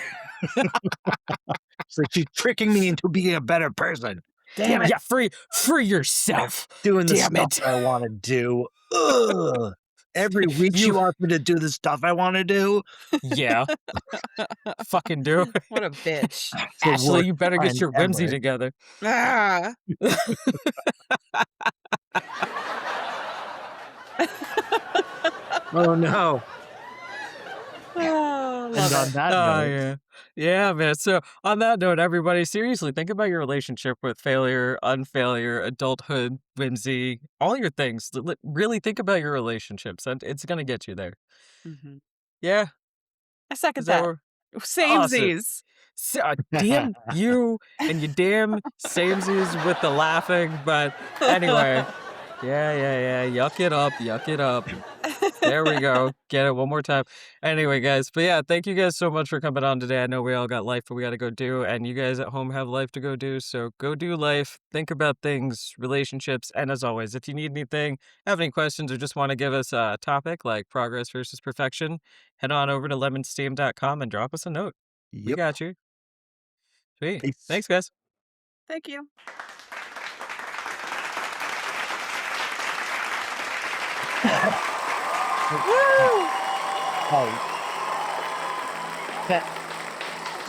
So she's tricking me into being a better person. Damn it. Yeah, free yourself. Doing the Damn stuff it. I want to do. Ugh. Every week she You wants me to do the stuff I want to do. Yeah, fucking do it. What a bitch. It's the Ashley, worst you better get friend your whimsy ever. together. Ah. Oh no. Oh, And love on it. that Oh, note, yeah. Yeah, man. So, on that note, everybody, seriously, think about your relationship with failure, unfailure, adulthood, whimsy, all your things. Really think about your relationships, and it's gonna get you there. Mhm. Yeah, I is second that that. where awesome. Samesies. So, damn you and you damn samesies with the laughing, but anyway. Yeah. Yuck it up, yuck it up. There we go. Get it one more time. Anyway, guys, but yeah, thank you guys so much for coming on today. I know we all got life that we got to go do, and you guys at home have life to go do. So go do life, think about things, relationships, and as always, if you need anything, have any questions, or just want to give us a topic like progress versus perfection, head on over to lemonsteam.com and drop us a note. We yep. got you. Sweet. Peace. Thanks, guys. Thank you. Woo! Oh,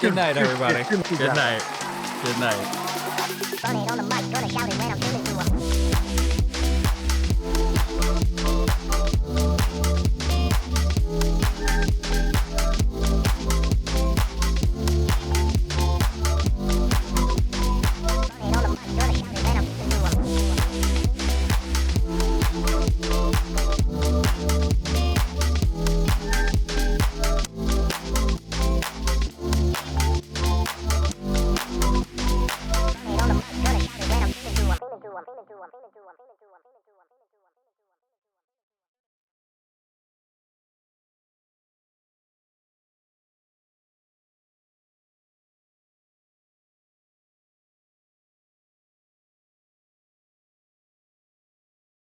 Good night, everybody. Good Good night. Good night. Funny on the mic, gonna shout it when I'm